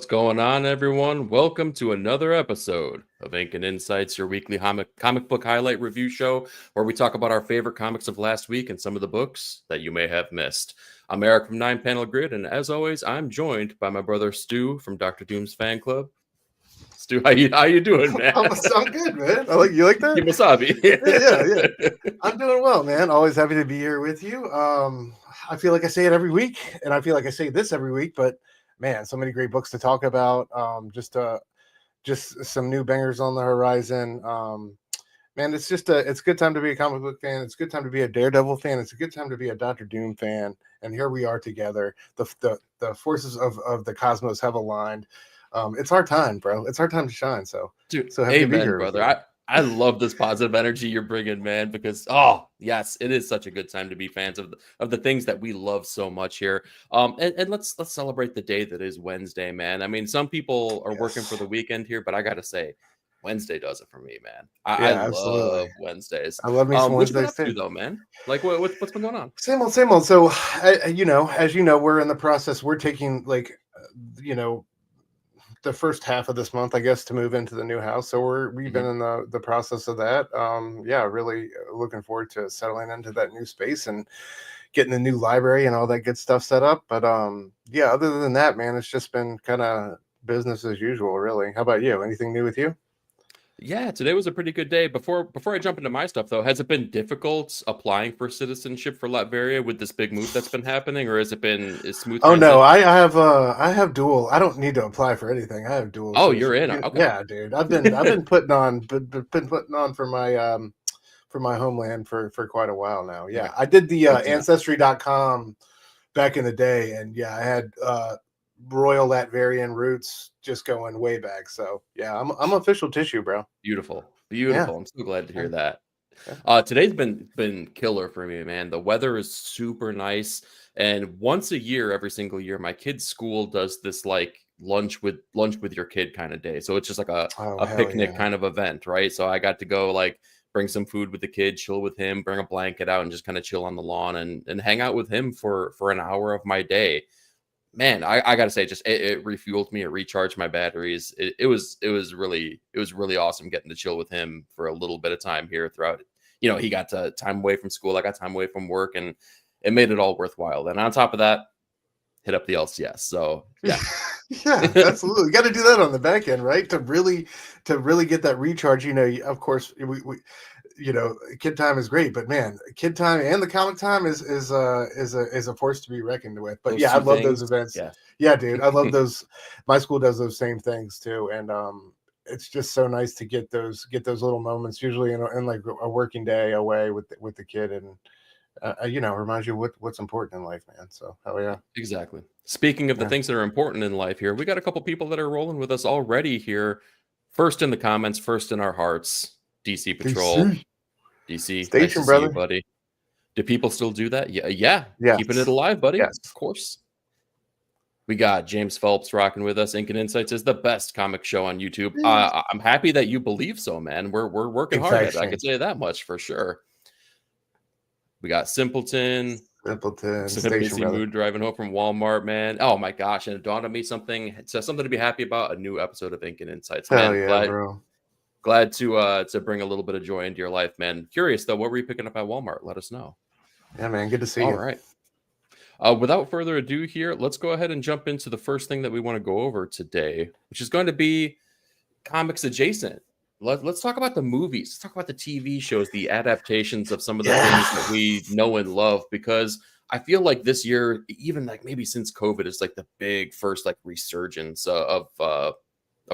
going on, everyone? Welcome to another episode of Ink and Insights, your weekly comic book highlight review show, where we talk about our favorite comics of last week and some of the books that you may have missed. I'm Eric from 9 Panel Grid, and as always, I'm joined by my brother Stu from Dr. Doom's fan club. Stu, how you doing, man? I'm good, man. You like that? Kimasabi. Yeah. I'm doing well, man. Always happy to be here with you. I feel like I say it every week, and I feel like I say this every week, but man, so many great books to talk about. Just some new bangers on the horizon. Man, it's a good time to be a comic book fan. It's a good time to be a Daredevil fan. It's a good time to be a Dr. Doom fan. And here we are together. The forces of the cosmos have aligned. It's our time, bro. It's our time to shine. So, Dude, so happy to be amen, here, brother. I love this positive energy you're bringing, man, because yes, it is such a good time to be fans of the things that we love so much here. And let's celebrate the day that is Wednesday, man. I mean, some people are working for the weekend here, but I gotta say, Wednesday does it for me, man. I love Wednesdays. I love me some What's Wednesdays been up too, to, though, man. Like, what's been going on? Same old, same old. So, as you know, we're in the process. We're taking the first half of this month, I guess, to move into the new house. So we've been in the process of that. Really looking forward to settling into that new space and getting the new library and all that good stuff set up. But other than that, man, it's just been kind of business as usual, really. How about you? Anything new with you? Yeah, today was a pretty good day. Before I jump into my stuff, though, has it been difficult applying for citizenship for Latveria with this big move that's been happening, or has it been smooth? Oh no, I have dual. I don't need to apply for anything. I have dual. Oh, you're in. Okay. Yeah, dude. I've been putting on for my homeland for quite a while now. Yeah, I did the ancestry.com back in the day, and yeah, I had royal Latvian roots just going way back. So yeah, I'm official tissue, bro. Beautiful. Yeah. I'm so glad to hear that. Today's been killer for me, man. The weather is super nice, and once a year, every single year, my kid's school does this like lunch with your kid kind of day. So it's just like a picnic kind of event, right? So I got to go like bring some food with the kid, chill with him, bring a blanket out, and just kind of chill on the lawn and hang out with him for an hour of my day. Man, I gotta say, it refueled me, it recharged my batteries. It was really awesome getting to chill with him for a little bit of time here throughout. He got time away from school, I got time away from work, and it made it all worthwhile. And on top of that, hit up the LCS. So yeah. Yeah, absolutely. You got to do that on the back end, right? To really get that recharge. Of course, we kid time is great, but man, kid time and the comic time is a force to be reckoned with. But I love those events. Yeah, dude, I love those. My school does those same things too, and it's just so nice to get those little moments, usually in like a working day away with the kid, and reminds you what's important in life, man. So hell yeah, exactly. Speaking of the things that are important in life here, we got a couple people that are rolling with us already here. First in the comments, first in our hearts, DC Patrol. DC, Station, nice to brother. see you, buddy. Do people still do that? Yeah. Yes. Keeping it alive, buddy. Yes. Of course. We got James Phelps rocking with us. Ink and Insights is the best comic show on YouTube. I'm happy that you believe so, man. We're working hard at it. I can say that much for sure. We got Simpleton. Station, Mood driving home from Walmart, man. Oh my gosh. And it dawned on me something to be happy about. A new episode of Ink and Insights, man. Hell yeah, bro. Glad to bring a little bit of joy into your life, man. Curious though, what were you picking up at Walmart? Let us know. Yeah, man. Good to see you. All right. Without further ado here, let's go ahead and jump into the first thing that we want to go over today, which is going to be comics adjacent. Let's talk about the movies. Let's talk about the TV shows, the adaptations of some of the things that we know and love, because I feel like this year, even like maybe since COVID, is like the big first like resurgence of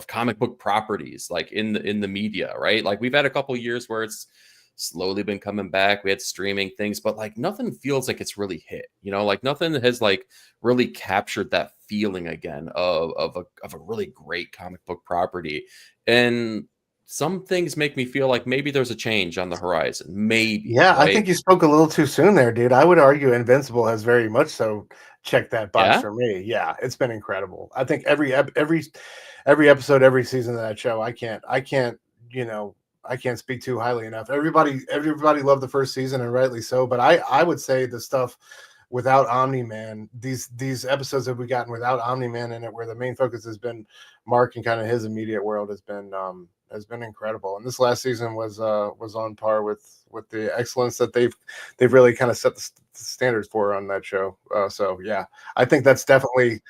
comic book properties like in the media, right? Like we've had a couple years where it's slowly been coming back. We had streaming things, but like nothing feels like it's really hit, like nothing has like really captured that feeling again of a really great comic book property. And some things make me feel like maybe there's a change on the horizon. Maybe. Yeah, right? I think you spoke a little too soon there, dude. I would argue Invincible has very much so checked that box for me. Yeah, it's been incredible. I think every episode, every season of that show, I can't speak too highly enough. Everybody loved the first season, and rightly so. But I would say the stuff without Omni-Man, these episodes that we gotten without Omni-Man in it, where the main focus has been Mark and kind of his immediate world, has been incredible. And this last season was on par with the excellence that they've really kind of set the standards for on that show. So yeah, I think that's definitely,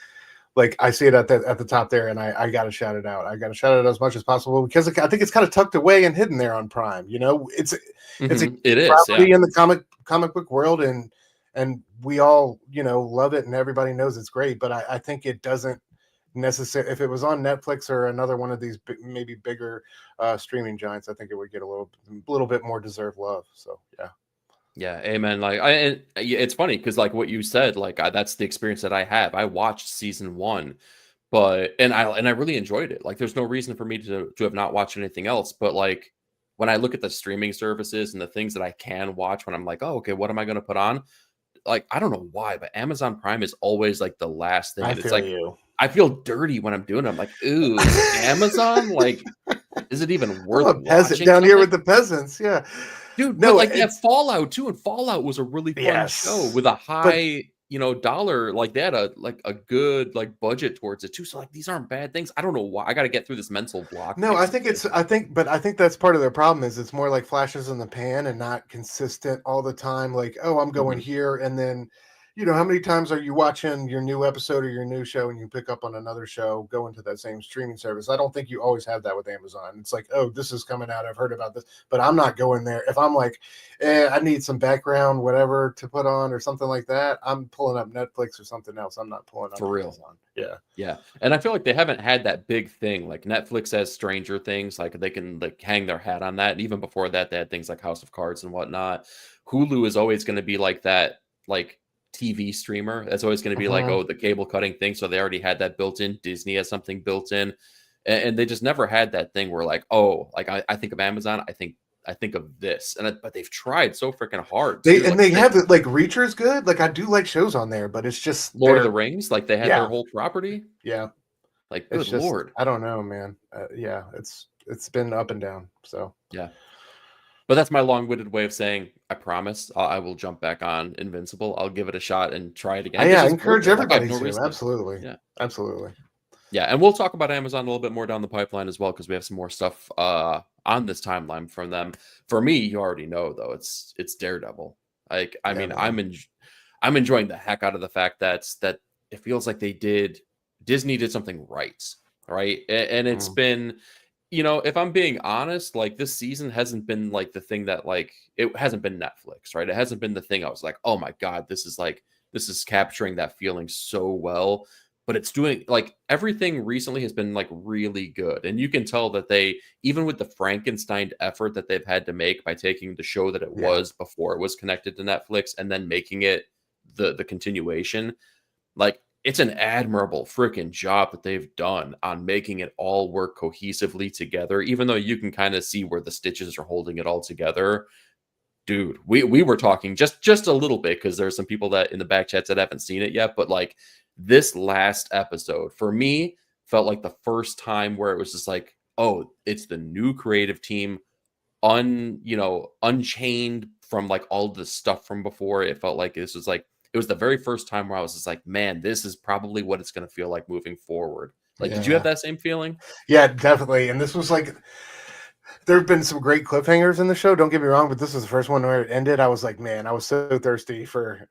like, I see it at the top there, and I got to shout it out. I got to shout it out as much as possible, because I think it's kind of tucked away and hidden there on Prime. You know, it's a property in the comic book world, and we all, you know, love it, and everybody knows it's great. But I think it doesn't necessarily. If it was on Netflix or another one of these maybe bigger streaming giants, I think it would get a little bit more deserved love. So yeah. Yeah, amen. Like, it's funny because, like, what you said, like, that's the experience that I have. I watched season 1, and I really enjoyed it. Like, there's no reason for me to have not watched anything else. But like, when I look at the streaming services and the things that I can watch, when I'm like, oh, okay, what am I going to put on? Like, I don't know why, but Amazon Prime is always like the last thing. It's like, I feel dirty when I'm doing it. I'm like, ooh, Amazon? Like, is it even worth I'm a peasant down here with the peasants? Yeah. Dude, no, like that Fallout too, and Fallout was a really fun show with a high, you know, dollar. Like they had a good like budget towards it too. So like these aren't bad things. I don't know why. I got to get through this mental block. No, I think that's part of their problem is it's more like flashes in the pan and not consistent all the time. Like, oh, I'm going here, and then, you know, how many times are you watching your new episode or your new show and you pick up on another show, go into that same streaming service? I don't think you always have that with Amazon. It's like, oh, this is coming out, I've heard about this, but I'm not going there. If I'm like, I need some background, whatever to put on or something like that, I'm pulling up Netflix or something else. I'm not pulling up for real. Amazon. Yeah. Yeah. And I feel like they haven't had that big thing. Like Netflix has Stranger Things, like they can like hang their hat on that. And even before that, they had things like House of Cards and whatnot. Hulu is always going to be like that, like TV streamer. That's always going to be like, oh, the cable cutting thing. So they already had that built in. Disney has something built in, and they just never had that thing where like, oh, like I think of Amazon, I think of this, but they've tried so freaking hard. They have like Reacher's good. Like I do like shows on there, but it's just Lord of the Rings. Like they had their whole property. Yeah, like good Lord. I don't know, man. Yeah, it's been up and down. So yeah. But that's my long-winded way of saying, I promise I will jump back on Invincible. I'll give it a shot and try it again. I encourage everybody to. Absolutely. Yeah. Absolutely. Yeah. And we'll talk about Amazon a little bit more down the pipeline as well, because we have some more stuff on this timeline from them. For me, you already know, though, it's Daredevil. Like, I mean, I'm enjoying the heck out of the fact that it feels like Disney did something right? And it's been... You know, if I'm being honest, like this season hasn't been like the thing that like it hasn't been Netflix, right? It hasn't been the thing I was like, oh my God, this is capturing that feeling so well. But it's doing like everything recently has been like really good. And you can tell that they, even with the Frankenstein effort that they've had to make by taking the show that it was before it was connected to Netflix and then making it the continuation, like it's an admirable freaking job that they've done on making it all work cohesively together, even though you can kind of see where the stitches are holding it all together. Dude, we were talking just a little bit because there's some people that in the back chats that haven't seen it yet, but like this last episode for me felt like the first time where it was just like, oh, it's the new creative team, unchained from like all the stuff from before. It felt like this was like, it was the very first time where I was just like, man, this is probably what it's going to feel like moving forward. Like, did you have that same feeling? Yeah, definitely. And this was like, there have been some great cliffhangers in the show. Don't get me wrong, but this was the first one where it ended. I was like, man, I was so thirsty for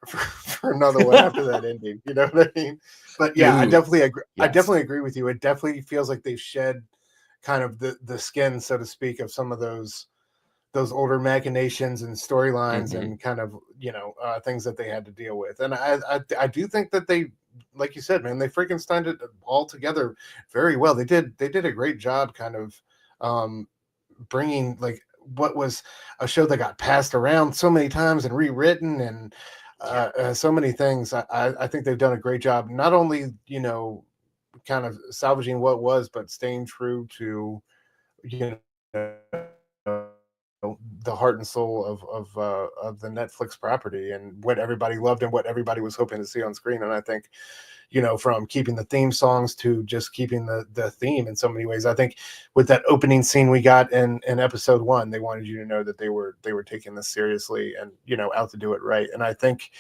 another one after that ending. You know what I mean? But yeah, I definitely agree. Yes. I definitely agree with you. It definitely feels like they've shed kind of the skin, so to speak, of some of those older machinations and storylines and kind of, things that they had to deal with. And I do think that they, like you said, man, they Frankensteined it all together very well. They did a great job kind of bringing like what was a show that got passed around so many times and rewritten and so many things. I think they've done a great job, not only, kind of salvaging what was, but staying true to, the heart and soul of the Netflix property and what everybody loved and what everybody was hoping to see on screen. And I think, from keeping the theme songs to just keeping the theme in so many ways. I think with that opening scene we got in episode 1, they wanted you to know that they were taking this seriously and, out to do it right. And I think,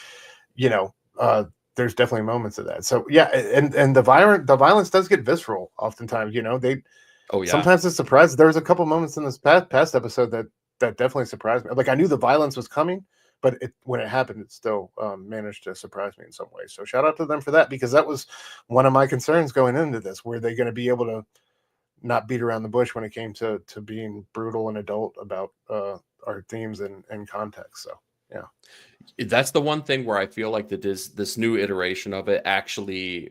you know, there's definitely moments of that. So yeah, and the violence does get visceral oftentimes. You know, sometimes it's surprising. There was a couple moments in this past episode that definitely surprised me. Like I knew the violence was coming, but when it happened, it still managed to surprise me in some ways. So shout out to them for that, because that was one of my concerns going into this. Were they going to be able to not beat around the bush when it came to being brutal and adult about our themes and context? So yeah, that's the one thing where I feel like that this new iteration of it actually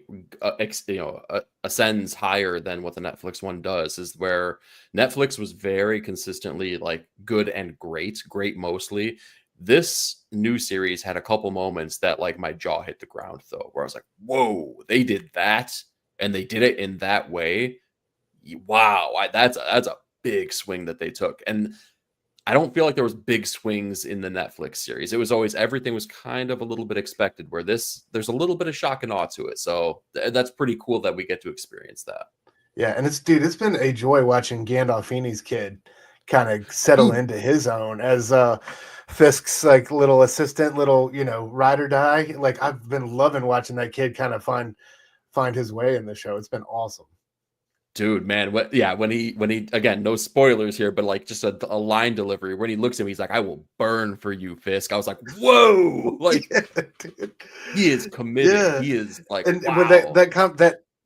ascends higher than what the Netflix one does, is where Netflix was very consistently like good and great mostly. This new series had a couple moments that like my jaw hit the ground though, where I was like, whoa, they did that and they did it in that way. Wow, that's a big swing that they took. And I don't feel like there was big swings in the Netflix series. It was always, everything was kind of a little bit expected, where there's a little bit of shock and awe to it. So that's pretty cool that we get to experience that. Yeah. And it's been a joy watching Gandolfini's kid kind of settle into his own as Fisk's like little assistant, little, ride or die. Like I've been loving watching that kid kind of find his way in the show. It's been awesome. Dude, man, when he again, no spoilers here, but like just a line delivery when he looks at me, he's like, "I will burn for you, Fisk." I was like, "Whoa!" Like, yeah, he is committed. Yeah. He is like, and wow. When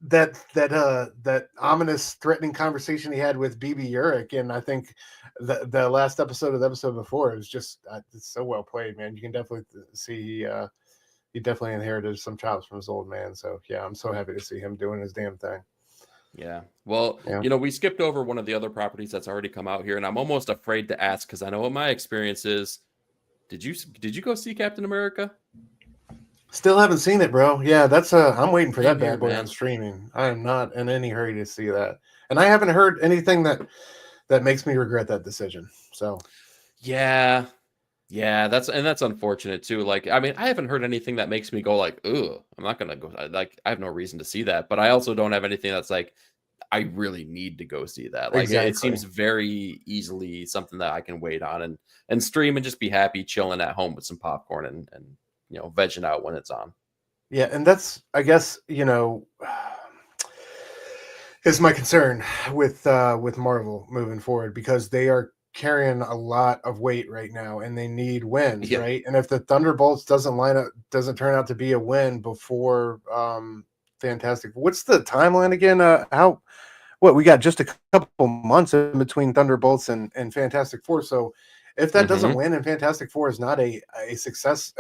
that ominous, threatening conversation he had with BB Urich, and I think the last episode of the episode before, it was just it's so well played, man. You can definitely see he definitely inherited some chops from his old man. So yeah, I'm so happy to see him doing his damn thing. Yeah. Well, we skipped over one of the other properties that's already come out here, and I'm almost afraid to ask because I know what my experience is. Did you go see Captain America? Still haven't seen it, bro. Yeah, that's I'm waiting for that bad boy on streaming. I am not in any hurry to see that, and I haven't heard anything that makes me regret that decision. So, yeah, that's unfortunate too. Like, I mean, I haven't heard anything that makes me go like, "Ugh, I'm not gonna go." Like, I have no reason to see that, but I also don't have anything that's like, I really need to go see that. Like, exactly. It seems very easily something that I can wait on and stream and just be happy chilling at home with some popcorn and vegging out when it's on. Yeah, and that's, I guess, is my concern with Marvel moving forward, because they are carrying a lot of weight right now and they need wins, right? And if the Thunderbolts doesn't turn out to be a win before Fantastic, what's the timeline again? We got just a couple months in between Thunderbolts and Fantastic Four. So if that doesn't win and Fantastic Four is not a success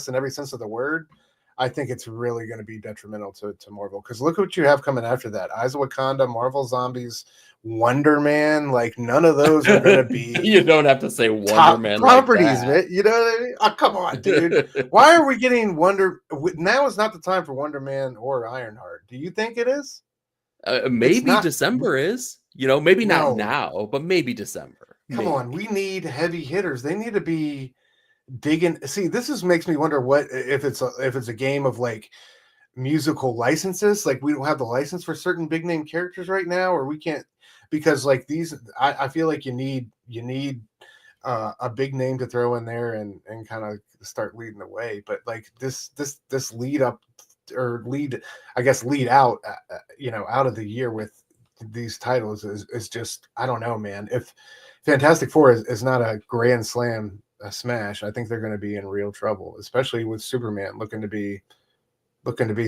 in every sense of the word, I think it's really going to be detrimental to Marvel. Because look what you have coming after that: Eyes of Wakanda, Marvel Zombies, Wonder Man. Like, none of those are going to be. You don't have to say Wonder Man properties, like that. Man. You know what I mean? Oh, come on, dude. Why are we getting Wonder? Now is not the time for Wonder Man or Ironheart. Do you think it is? Maybe December is. Maybe not now, but maybe December. Come on, we need heavy hitters. They need to be digging. See, makes me wonder what if it's a game of like musical licenses. Like, we don't have the license for certain big name characters right now, or we can't, because like these, I feel like you need a big name to throw in there and kind of start leading the way. But like this lead up or lead out, out of the year with these titles is just, I don't know, man. If Fantastic Four is not a grand slam, a smash, I think they're going to be in real trouble, especially with Superman looking to be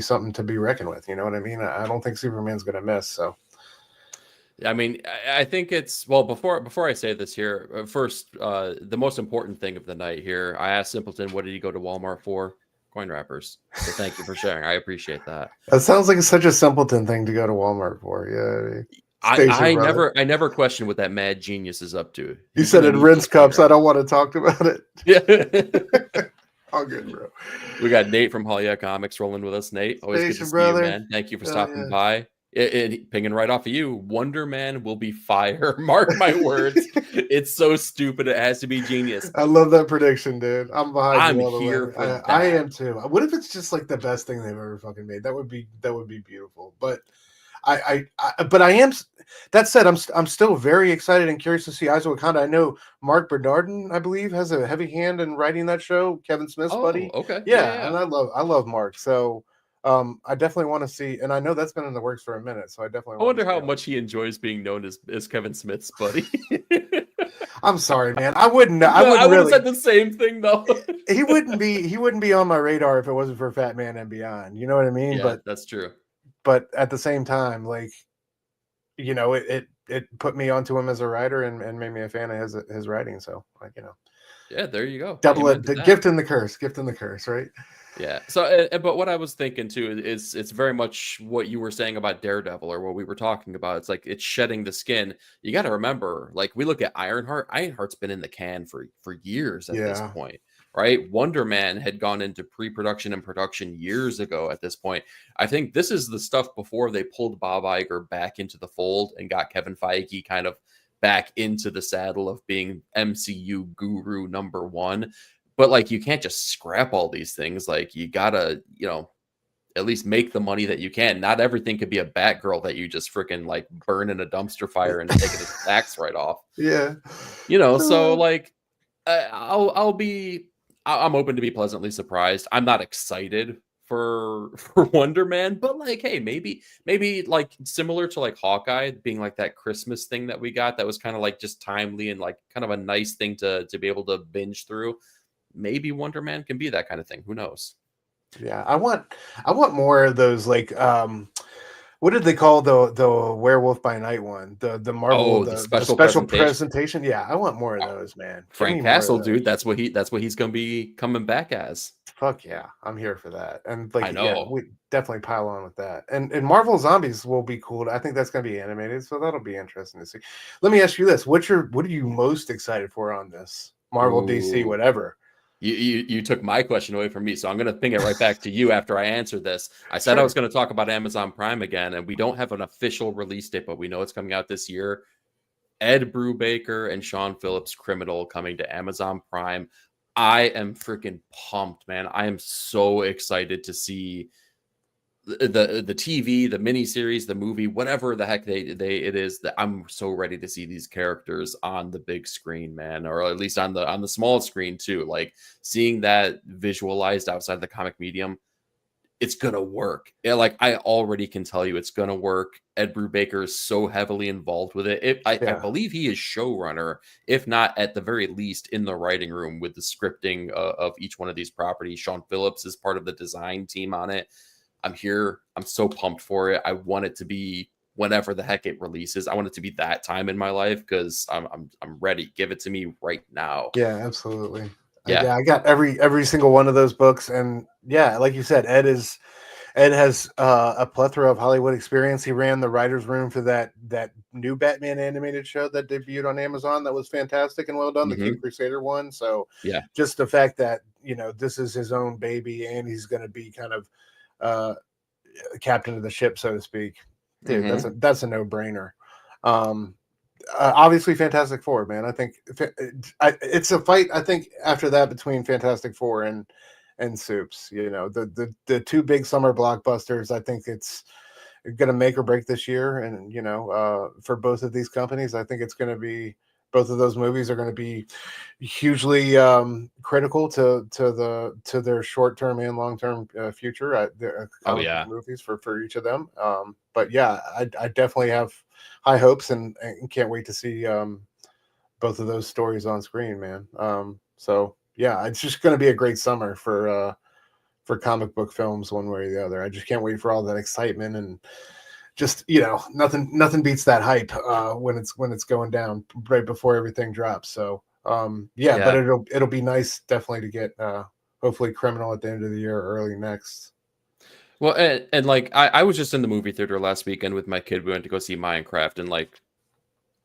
something to be reckoned with. You know what I mean? I don't think Superman's going to miss. So, I mean, I think it's, well, before I say this here, first, the most important thing of the night here, I asked Simpleton, what did he go to Walmart for? Coin wrappers. So thank you for sharing. I appreciate that. That sounds like such a Simpleton thing to go to Walmart for. Yeah. I never question what that mad genius is up to. You said it rinse cups. I don't want to talk about it. Yeah. All good, bro. We got Nate from imagecomics rolling with us. Nate, always good to see you, man. Thank you for stopping by. Pinging right off of you, Wonder Man will be fire. Mark my words. It's so stupid. It has to be genius. I love that prediction, dude. I'm behind you all the here way. for that. I am too. What if it's just like the best thing they've ever fucking made? That would be beautiful. But But I am. That said, I'm still very excited and curious to see Eyes of Wakanda. I know Mark Bernardin, I believe, has a heavy hand in writing that show. Kevin Smith's buddy. Okay. Yeah, and I love Mark. So I definitely want to see, and I know that's been in the works for a minute. So I definitely I want wonder to see how much he enjoys being known as Kevin Smith's buddy. I'm sorry, man. I wouldn't I would have really. said the same thing though. He wouldn't be on my radar if it wasn't for Fat Man and Beyond. You know what I mean? Yeah, that's true. But at the same time, like, you know, it put me onto him as a writer and made me a fan of his writing. So, like, you know, yeah, there you go. Double it, the gift and the curse, right? Yeah. So, but what I was thinking too is it's very much what you were saying about Daredevil, or what we were talking about. It's like it's shedding the skin. You got to remember, like, we look at Ironheart. Ironheart's been in the can for years at this point, right? Wonder Man had gone into pre-production and production years ago at this point. I think this is the stuff before they pulled Bob Iger back into the fold and got Kevin Feige kind of back into the saddle of being MCU guru number one. But, like, you can't just scrap all these things. Like, you gotta, you know, at least make the money that you can. Not everything could be a Batgirl that you just freaking, like, burn in a dumpster fire and take a tax right off. Yeah. You know, so, like, I'm open to be pleasantly surprised. I'm not excited for Wonder Man, but, like, hey, maybe like similar to like Hawkeye being like that Christmas thing that we got that was kind of like just timely and like kind of a nice thing to be able to binge through. Maybe Wonder Man can be that kind of thing. Who knows? Yeah, I want more of those, like, what did they call the Werewolf by Night one? The Marvel, the special presentation. Yeah, I want more of those, man. Frank Castle, dude. That's what he's gonna be coming back as. Fuck yeah, I'm here for that. And, like, I know. yeah, we definitely pile on with that. And Marvel Zombies will be cool. I think that's gonna be animated, so that'll be interesting to see. Let me ask you this: what are you most excited for on this Marvel, DC, whatever? You took my question away from me, so I'm going to ping it right back to you after I answer this. I said I was going to talk about Amazon Prime again, and we don't have an official release date, but we know it's coming out this year. Ed Brubaker and Sean Phillips' Criminal coming to Amazon Prime. I am freaking pumped, man. I am so excited to see the TV, the miniseries, the movie, whatever the heck it is. That I'm so ready to see these characters on the big screen, man, or at least on the small screen too. Like, seeing that visualized outside the comic medium, it's gonna work. Yeah, like, I already can tell you it's gonna work. Ed Brubaker is so heavily involved with it. I believe he is showrunner, if not at the very least in the writing room with the scripting of each one of these properties. Sean Phillips is part of the design team on it. I'm here. I'm so pumped for it. I want it to be whenever the heck it releases. I want it to be that time in my life because I'm ready. Give it to me right now. Yeah, absolutely. Yeah, I got every single one of those books, and yeah, like you said, Ed has a plethora of Hollywood experience. He ran the writers' room for that new Batman animated show that debuted on Amazon. That was fantastic and well done. The King Crusader one. So yeah, just the fact that, you know, this is his own baby and he's going to be kind of captain of the ship, so to speak. Dude, that's a no-brainer. Obviously Fantastic Four, man. I think it's a fight, I think, after that between Fantastic Four and Soups. You know, the two big summer blockbusters. I think it's gonna make or break this year. And, you know, for both of these companies, I think it's gonna be, both of those movies are going to be hugely critical to their short-term and long-term future. Movies for each of them. But yeah, I definitely have high hopes and can't wait to see both of those stories on screen, man. So yeah, it's just going to be a great summer for comic book films, one way or the other. I just can't wait for all that excitement, and just, you know, nothing beats that hype when it's going down right before everything drops. So yeah, but it'll be nice definitely to get hopefully Criminal at the end of the year or early next. Well, and like I was just in the movie theater last weekend with my kid. We went to go see Minecraft, and like,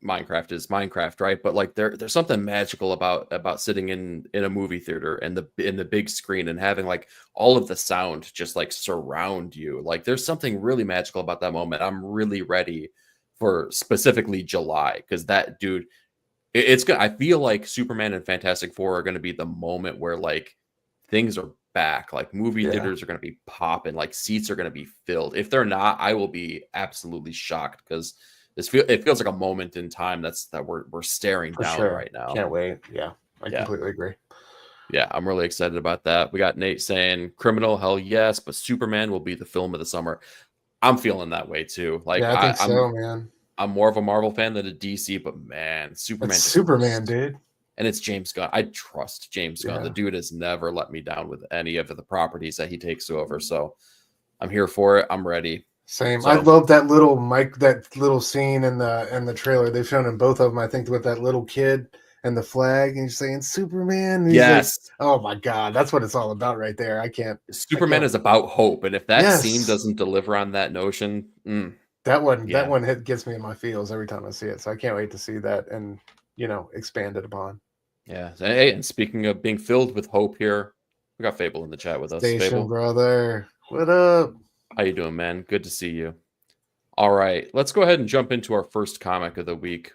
Minecraft is Minecraft, right? But like, there's something magical about sitting in a movie theater and in the big screen and having like all of the sound just like surround you. Like, there's something really magical about that moment. I'm really ready for specifically July, because that, dude, it's good. I feel like Superman and Fantastic Four are going to be the moment where like things are back. Like movie theaters are going to be popping, like seats are going to be filled. If they're not, I will be absolutely shocked, because it feels like a moment in time that we're staring For down sure. right now. Can't wait. Yeah, I completely agree. Yeah, I'm really excited about that. We got Nate saying Criminal, hell yes, but Superman will be the film of the summer. I'm feeling that way too. Like Yeah, I think so, man. I'm more of a Marvel fan than a DC, but man, Superman. It's Superman, dude. And it's James Gunn. I trust James Gunn. The dude has never let me down with any of the properties that he takes over. So I'm here for it. I'm ready. Same. So, I love that little scene in the trailer. They've shown in both of them, I think, with that little kid and the flag, and he's saying Superman. And he's like, oh my God, that's what it's all about right there. Superman is about hope. And if that scene Yes. doesn't deliver on that notion, that one gets me in my feels every time I see it. So I can't wait to see that and, expanded upon. Yeah. Hey, and speaking of being filled with hope here, we got Fable in the chat with us. Fable, brother. What up? How you doing, man? Good to see you. All right, let's go ahead and jump into our first comic of the week.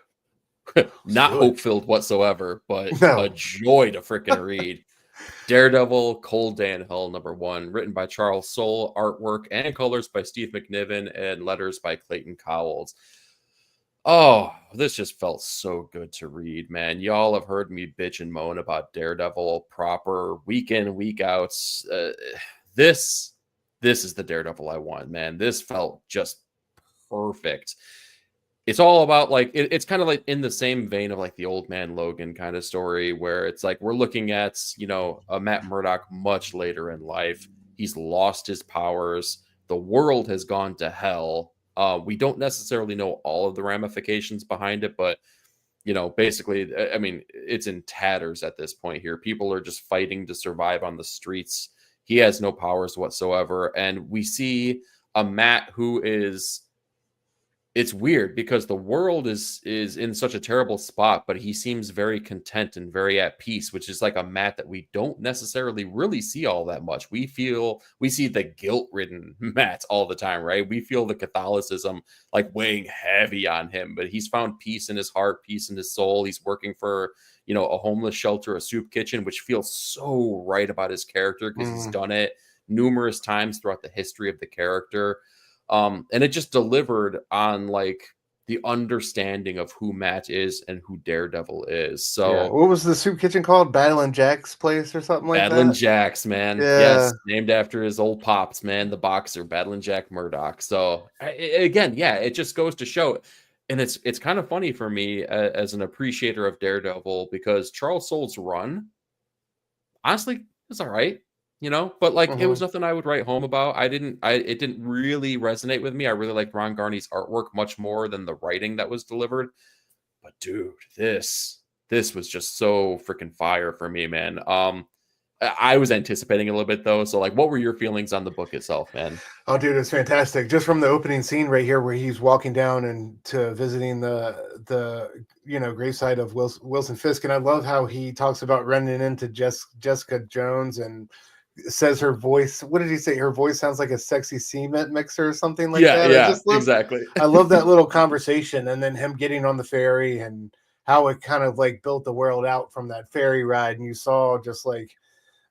Not hope-filled whatsoever, but a joy to freaking read. Daredevil, Cold Day in Hell, #1, written by Charles Soule, artwork and colors by Steve McNiven, and letters by Clayton Cowles. Oh, this just felt so good to read, man. Y'all have heard me bitch and moan about Daredevil proper week in, week outs. This is the Daredevil I want, man. This felt just perfect. It's all about like it's kind of like in the same vein of like the Old Man Logan kind of story, where it's like we're looking at a Matt Murdock much later in life. He's lost his powers. The world has gone to hell. We don't necessarily know all of the ramifications behind it, but basically, I mean, it's in tatters at this point here. People are just fighting to survive on the streets. He has no powers whatsoever, and we see a Matt who is. It's weird because the world is in such a terrible spot, but he seems very content and very at peace, which is like a Matt that we don't necessarily really see all that much. We see the guilt-ridden Matt all the time, right? We feel the Catholicism like weighing heavy on him, but he's found peace in his heart, peace in his soul. He's working for, a homeless shelter, a soup kitchen, which feels so right about his character because he's done it numerous times throughout the history of the character. And it just delivered on like the understanding of who Matt is and who Daredevil is. So what was the soup kitchen called? Battlin' Jack's place or something like that? Battlin' Jack's, man. Yeah. Yes, named after his old pops, man, the boxer, Battlin' Jack Murdoch. So again, it just goes to show. And it's kind of funny for me as an appreciator of Daredevil, because Charles Soule's run, honestly, it's all right. But like it was nothing I would write home about. It didn't really resonate with me. I really liked Ron Garney's artwork much more than the writing that was delivered. But dude, this was just so freaking fire for me, man. I was anticipating a little bit though. So like, what were your feelings on the book itself, man? Oh, dude, it's fantastic. Just from the opening scene right here, where he's walking down and to visiting the gravesite of Wilson Fisk, and I love how he talks about running into Jessica Jones and says her voice. What did he say? Her voice sounds like a sexy cement mixer or something like that. Yeah, exactly. I love that little conversation, and then him getting on the ferry and how it kind of like built the world out from that ferry ride, and you saw just like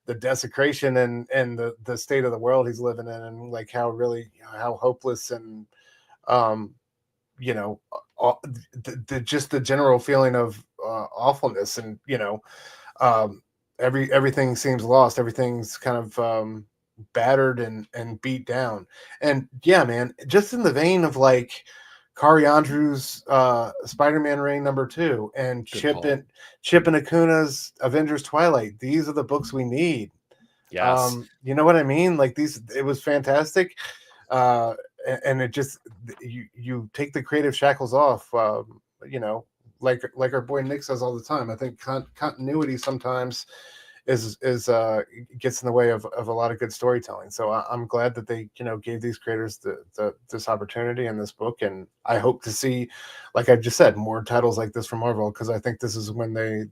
the desecration and the state of the world he's living in, and like how hopeless and just the general feeling of awfulness, and everything seems lost. Everything's kind of battered and beat down. And yeah, man, just in the vein of like Kari Andrews' Spider-Man Reign #2 and Chip and Acuna's Avengers Twilight. These are the books we need. Yes. You know what I mean? Like it was fantastic. And it just, you take the creative shackles off, like our boy Nick says all the time. I think continuity sometimes is gets in the way of a lot of good storytelling. So I'm glad that they gave these creators this opportunity in this book, and I hope to see, like I just said, more titles like this from Marvel, because I think this is when they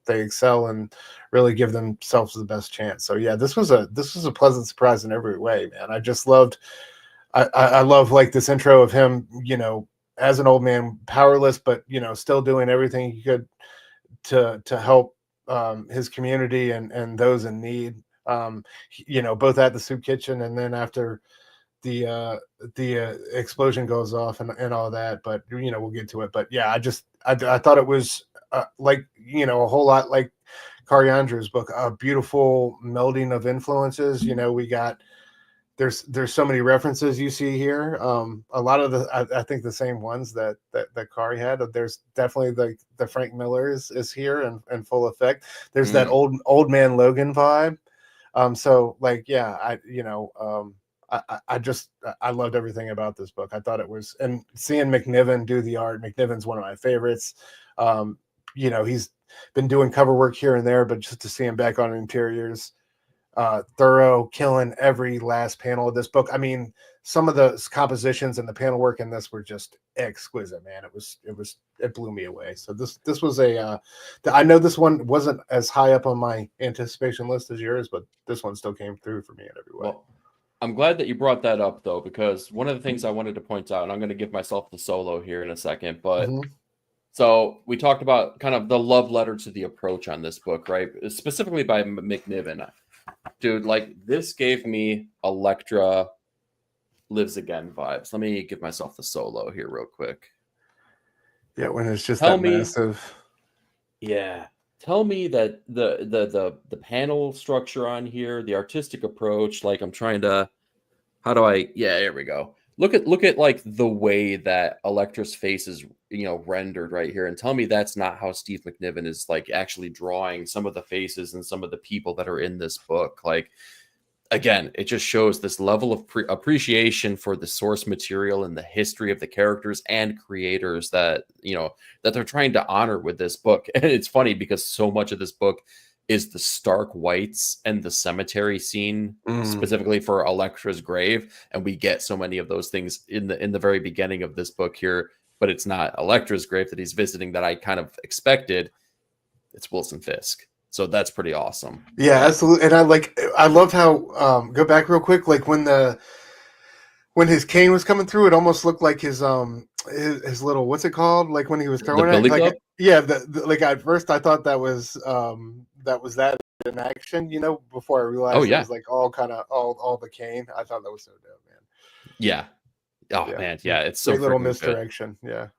excel and really give themselves the best chance. So yeah, this was a pleasant surprise in every way, man. I just loved. I love like this intro of him, as an old man, powerless, but still doing everything he could to help his community and those in need. Both at the soup kitchen and then after the explosion goes off and all that. But we'll get to it. But yeah, I thought it was like a whole lot like Cariandra's book, a beautiful melding of influences. We got there's so many references you see here. A lot of I think the same ones that Kari had. There's definitely the Frank Miller is here in full effect. There's that old man Logan vibe. So like, yeah, I loved everything about this book. I thought it was, and seeing McNiven do the art, McNiven's one of my favorites. He's been doing cover work here and there, but just to see him back on interiors, thorough, killing every last panel of this book. I mean, some of the compositions and the panel work in this were just exquisite, man. It blew me away. So this was I know this one wasn't as high up on my anticipation list as yours, but this one still came through for me in every way. Well, I'm glad that you brought that up, though, because one of the things I wanted to point out, and I'm going to give myself the solo here in a second, but so we talked about kind of the love letter to the approach on this book, right? Specifically by McNiven. Dude, like, this gave me Elektra Lives Again vibes. Let me give myself the solo here real quick. Yeah, when it's just massive. Yeah. Tell me that the panel structure on here, the artistic approach, like I'm trying to, there we go. Look at like the way that Elektra's face is, rendered right here, and tell me that's not how Steve McNiven is like actually drawing some of the faces and some of the people that are in this book. Like, again, it just shows this level of appreciation for the source material and the history of the characters and creators that that they're trying to honor with this book. And it's funny because so much of this book is the stark whites and the cemetery scene, specifically for Elektra's grave, and we get so many of those things in the very beginning of this book here. But it's not Elektra's grave that he's visiting that I kind of expected. It's Wilson Fisk. So that's pretty awesome. Yeah, absolutely. And I love how go back real quick, like when his cane was coming through, it almost looked like his little, what's it called? Like when he was throwing it. Like, yeah, like at first I thought that was that in action, before I realized it was like all the cane. I thought that was so dope, man. Yeah. Oh yeah. Man, yeah, it's so little misdirection. Good.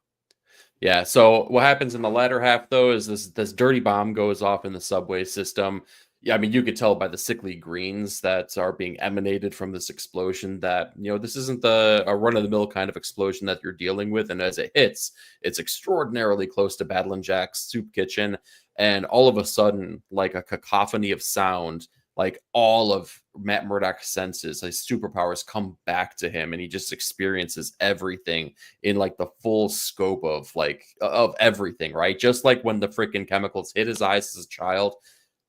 Yeah. So what happens in the latter half, though, is this dirty bomb goes off in the subway system. Yeah, I mean, you could tell by the sickly greens that are being emanated from this explosion that this isn't a run-of-the-mill kind of explosion that you're dealing with. And as it hits, it's extraordinarily close to Badland Jack's soup kitchen, and all of a sudden, like a cacophony of sound. Like all of Matt Murdock's senses, his superpowers come back to him, and he just experiences everything in like the full scope of everything, right? Just like when the freaking chemicals hit his eyes as a child,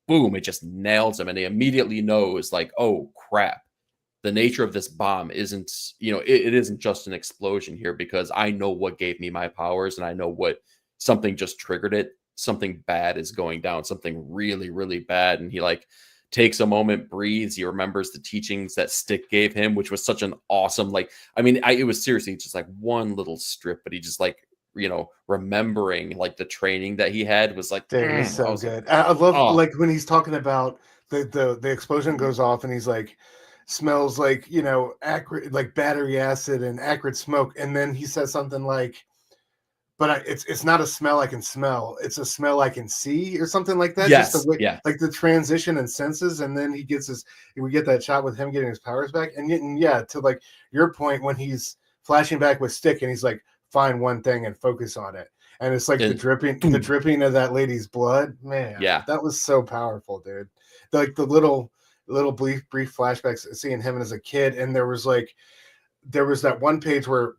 boom, it just nails him, and he immediately knows, like, oh crap, the nature of this bomb isn't, it isn't just an explosion here, because I know what gave me my powers, and I know what something just triggered it. Something bad is going down, something really, really bad, and he takes a moment, breathes. He remembers the teachings that Stick gave him, which was such an awesome, it was seriously just like one little strip, but he just remembering like the training that he had was like, dude, it's so good. I love like when he's talking about the explosion goes off and he's like, smells like, acrid, like battery acid and acrid smoke. And then he says something like, but it's not a smell I can smell. It's a smell I can see, or something like that. Yes, just the way, yeah. Like the transition and senses, and then we get that shot with him getting his powers back. And yeah, to like your point, when he's flashing back with Stick, and he's like, find one thing and focus on it, and it's like the dripping of that lady's blood. Man, yeah, that was so powerful, dude. Like the little brief flashbacks, seeing him as a kid, and there was that one page where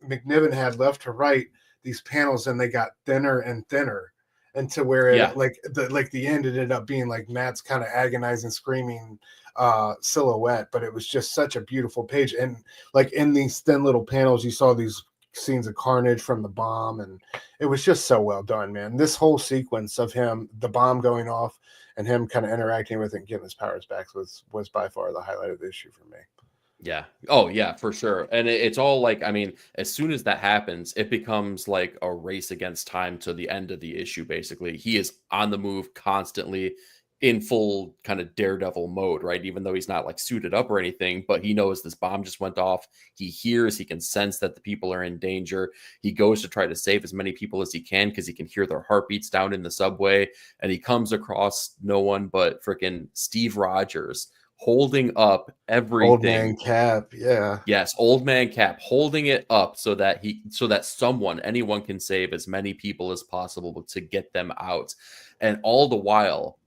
McNiven had left to right these panels, and they got thinner and thinner, and to where the end ended up being like Matt's kind of agonizing, screaming silhouette. But it was just such a beautiful page, and like in these thin little panels, you saw these scenes of carnage from the bomb, and it was just so well done, man. This whole sequence of him, the bomb going off, and him kind of interacting with it and getting his powers back was by far the highlight of the issue for me. Yeah. Oh, yeah, for sure. And it's all like, I mean, as soon as that happens, it becomes like a race against time to the end of the issue, basically. He is on the move constantly, in full kind of Daredevil mode, right? Even though he's not like suited up or anything, but he knows this bomb just went off. He hears, he can sense that the people are in danger. He goes to try to save as many people as he can because he can hear their heartbeats down in the subway. And he comes across no one but freaking Steve Rogers holding up everything. Old man Cap, yeah. Yes, old man Cap holding it up so that anyone can save as many people as possible to get them out. And all the while,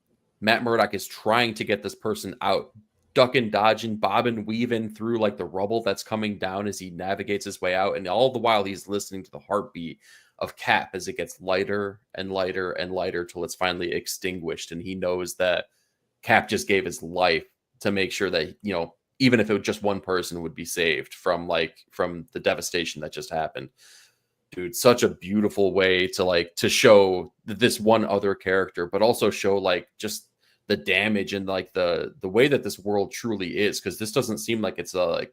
Matt Murdock is trying to get this person out, ducking, dodging, bobbing, weaving through like the rubble that's coming down as he navigates his way out. And all the while he's listening to the heartbeat of Cap as it gets lighter and lighter and lighter till it's finally extinguished. And he knows that Cap just gave his life to make sure that, you know, even if it was just one person would be saved from the devastation that just happened. Dude, such a beautiful way to show this one other character, but also show like just the damage and like the way that this world truly is. Cause this doesn't seem like it's a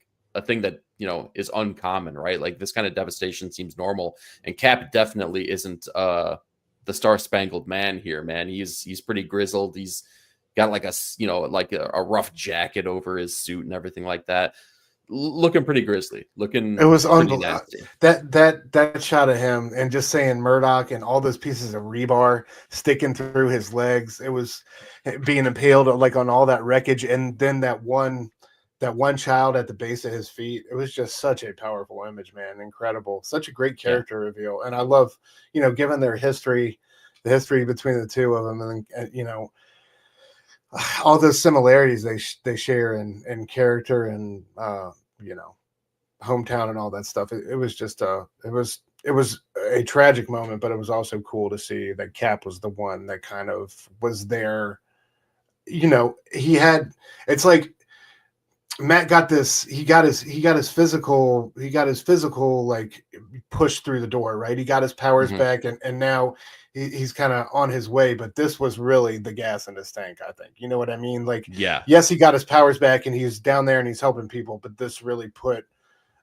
thing that, you know, is uncommon, right? Like this kind of devastation seems normal, and Cap definitely isn't the Star-Spangled Man here, man. He's pretty grizzled. He's got like a rough jacket over his suit and everything like that. Looking pretty grisly. It was unbelievable. That shot of him and just saying Murdoch and all those pieces of rebar sticking through his legs. It was being impaled like on all that wreckage, and then that one child at the base of his feet. It was just such a powerful image, man. Incredible. Such a great character reveal. And I love, you know, given their history, the history between the two of them, and you know, all those similarities they share in character and you know, hometown and all that stuff. It was just it was a tragic moment, but it was also cool to see that Cap was the one that kind of was there. You know, it's like Matt got this. He got his physical like push through the door, right? He got his powers back, and now he's kind of on his way. But this was really the gas in his tank, I think. You know what I mean? Like, yes, he got his powers back, and he's down there and he's helping people. But this really put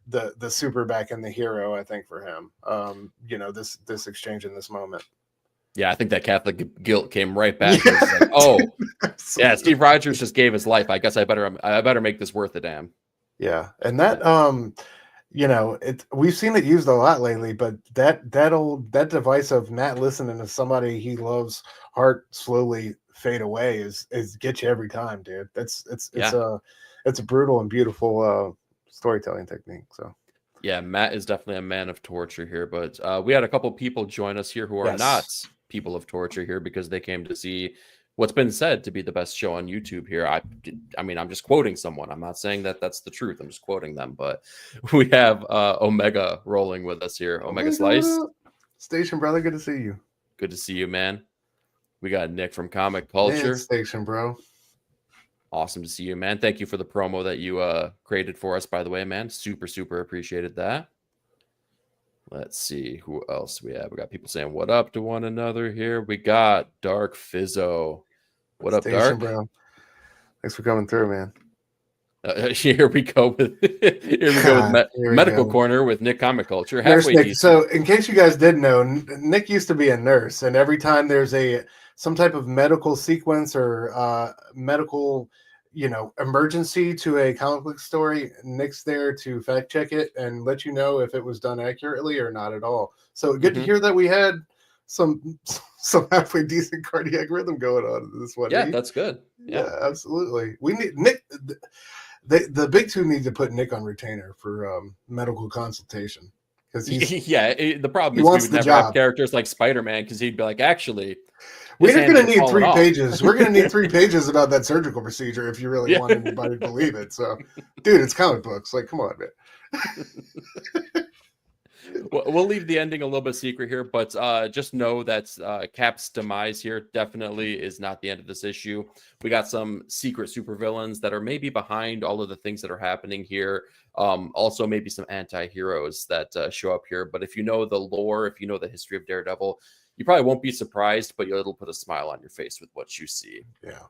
the super back in the hero, I think, for him. You know, this exchange in this moment. Yeah, I think that Catholic guilt came right back. Like, oh, yeah, Steve Rogers just gave his life. I guess I better make this worth a damn. Yeah, and that you know, we've seen it used a lot lately, but that device of Matt listening to somebody he loves heart slowly fade away is get you every time, dude. It's a brutal and beautiful storytelling technique. So yeah, Matt is definitely a man of torture here, but we had a couple people join us here who are not people of torture here because they came to see what's been said to be the best show on YouTube here. I mean, I'm just quoting someone. I'm not saying that that's the truth. I'm just quoting them. But we have Omega rolling with us here. Omega Slice. Station, brother. Good to see you. Good to see you, man. We got Nick from Comic Culture. Station, bro. Awesome to see you, man. Thank you for the promo that you created for us, by the way, man. Super, super appreciated that. Let's see who else we have. We got people saying what up to one another here. We got Dark Fizzo. What up, Dark? Bro. Thanks for coming through, man. Here we go with Medical Corner with Nick Comic Culture. Nick. So, in case you guys didn't know, Nick used to be a nurse, and every time there's some type of medical sequence or medical, you know, emergency to a comic book story, Nick's there to fact check it and let you know if it was done accurately or not at all. So good to hear that we had some halfway decent cardiac rhythm going on in this one. Yeah, that's good. Yeah, absolutely. We need Nick. The big two need to put Nick on retainer for medical consultation because the problem is we would never have characters like Spider-Man because he'd be like, actually, we're going to need 3 pages. We're going to need 3 pages about that surgical procedure if you really want anybody to believe it. So, dude, it's comic books. Like, come on, man. We'll leave the ending a little bit secret here, but just know that Cap's demise here definitely is not the end of this issue. We got some secret supervillains that are maybe behind all of the things that are happening here. Also, maybe some anti-heroes that show up here. But if you know the lore, if you know the history of Daredevil, you probably won't be surprised, but it'll put a smile on your face with what you see. Yeah.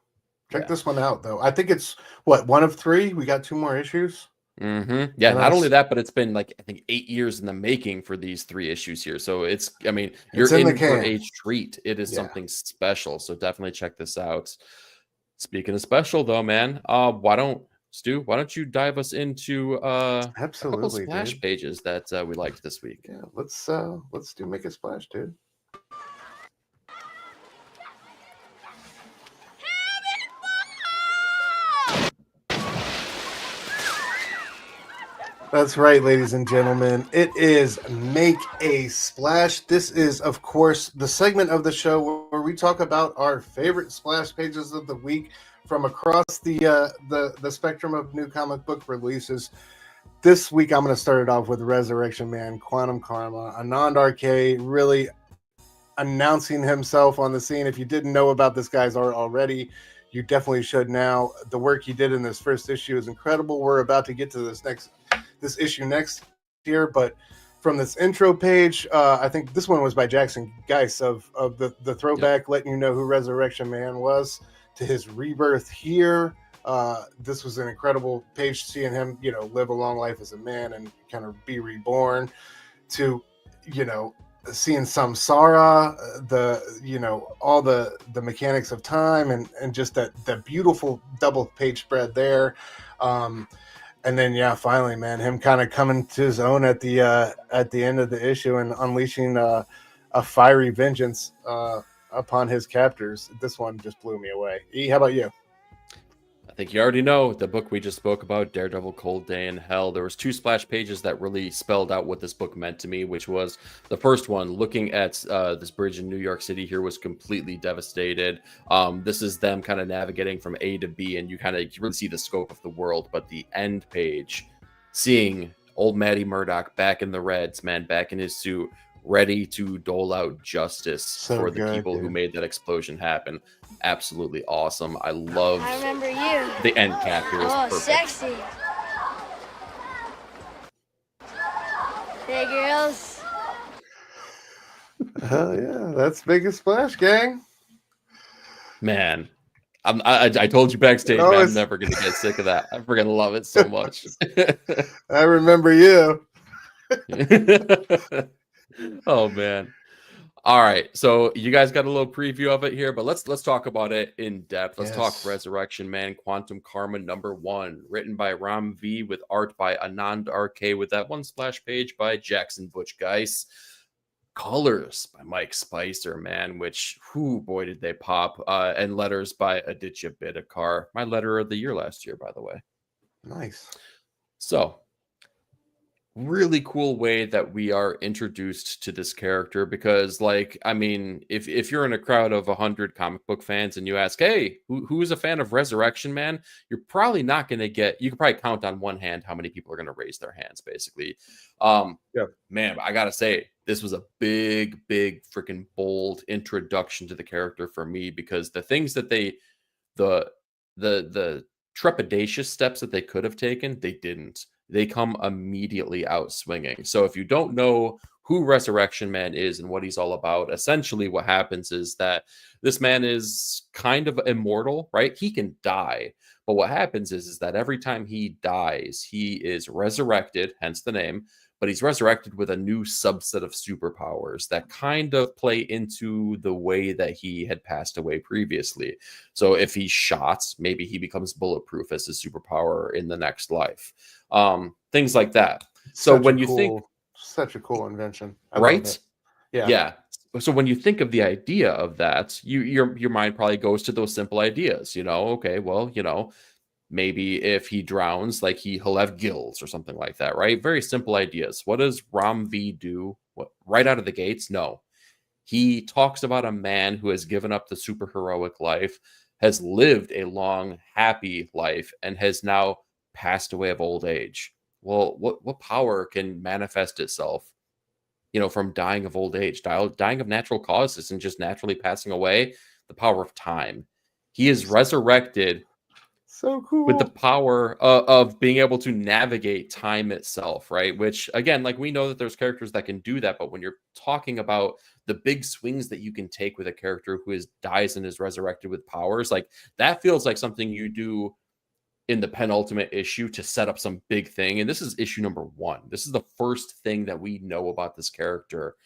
Check this one out, though. I think it's, 1 of 3? We got 2 more issues? Yeah, not only that, but it's been like, I think 8 years in the making for these 3 issues here. So it's, I mean, you're in for a treat. It is something special. So definitely check this out. Speaking of special, though, man, why don't you dive us into a couple Absolutely, splash dude. pages that we liked this week? Yeah, let's do Make a Splash, dude. That's right, ladies and gentlemen. It is Make a Splash. This is, of course, the segment of the show where we talk about our favorite splash pages of the week from across the spectrum of new comic book releases. This week, I'm going to start it off with Resurrection Man, Quantum Karma, Anand RK, really announcing himself on the scene. If you didn't know about this guy's art already, you definitely should now. The work he did in this first issue is incredible. We're about to get to this issue next year, but from this intro page, I think this one was by Jackson Geis of the throwback, yep, letting you know who Resurrection Man was, to his rebirth here. This was an incredible page, seeing him, live a long life as a man and kind of be reborn, to, seeing Samsara, all the mechanics of time, and just that beautiful double page spread there. And then, finally, man, him kind of coming to his own at the end of the issue and unleashing a fiery vengeance upon his captors. This one just blew me away. E, how about you? I think you already know the book we just spoke about, Daredevil, Cold Day in Hell. There was 2 splash pages that really spelled out what this book meant to me, which was the first one, looking at this bridge in New York City here was completely devastated. This is them kind of navigating from A to B, and you really see the scope of the world. But the end page, seeing old Matty Murdock back in the Reds, man, back in his suit, ready to dole out justice for the people who made that explosion happen. Absolutely awesome. I remember you. The end cap here is perfect. Sexy. Hey, girls. Hell yeah, that's Make a Splash, gang. Man, I told you backstage, man, I'm never going to get sick of that. I'm going to love it so much. I remember you. Oh, man. All right, so you guys got a little preview of it here, but let's talk about it in depth. Let's talk Resurrection Man, Quantum Karma #1, written by Ram V with art by Anand RK, with that one splash page by Jackson Butch Geis. Colors by Mike Spicer, man, which, boy, did they pop. And letters by Aditya Bidikar, my letter of the year last year, by the way. Nice. So, really cool way that we are introduced to this character, because if you're in a crowd of 100 comic book fans and you ask, hey, who is a fan of Resurrection Man, you're probably not going to get, you can probably count on one hand how many people are going to raise their hands, basically. Man, I gotta say, this was a big freaking bold introduction to the character for me, because the things that the trepidatious steps that they could have taken, they didn't. They come immediately out swinging. So if you don't know who Resurrection Man is and what he's all about, essentially what happens is that this man is kind of immortal, right? He can die. But what happens is that every time he dies, he is resurrected, hence the name, but he's resurrected with a new subset of superpowers that kind of play into the way that he had passed away previously. So if he's shot, maybe he becomes bulletproof as his superpower in the next life. Things like that. So when you think, such a cool invention, right? Yeah. So when you think of the idea of that, your mind probably goes to those simple ideas. Okay, well, maybe if he drowns, like he'll have gills or something like that, right? Very simple ideas. What does Ram V do? Right out of the gates? No. He talks about a man who has given up the superheroic life, has lived a long, happy life, and has now passed away of old age. Well, what power can manifest itself, from dying of old age, dying of natural causes and just naturally passing away? The power of time. He is resurrected. So cool. With the power of being able to navigate time itself, right? Which, again, we know that there's characters that can do that, but when you're talking about the big swings that you can take with a character who dies and is resurrected with powers, that feels like something you do in the penultimate issue to set up some big thing. And this is issue #1. This is the first thing that we know about this character.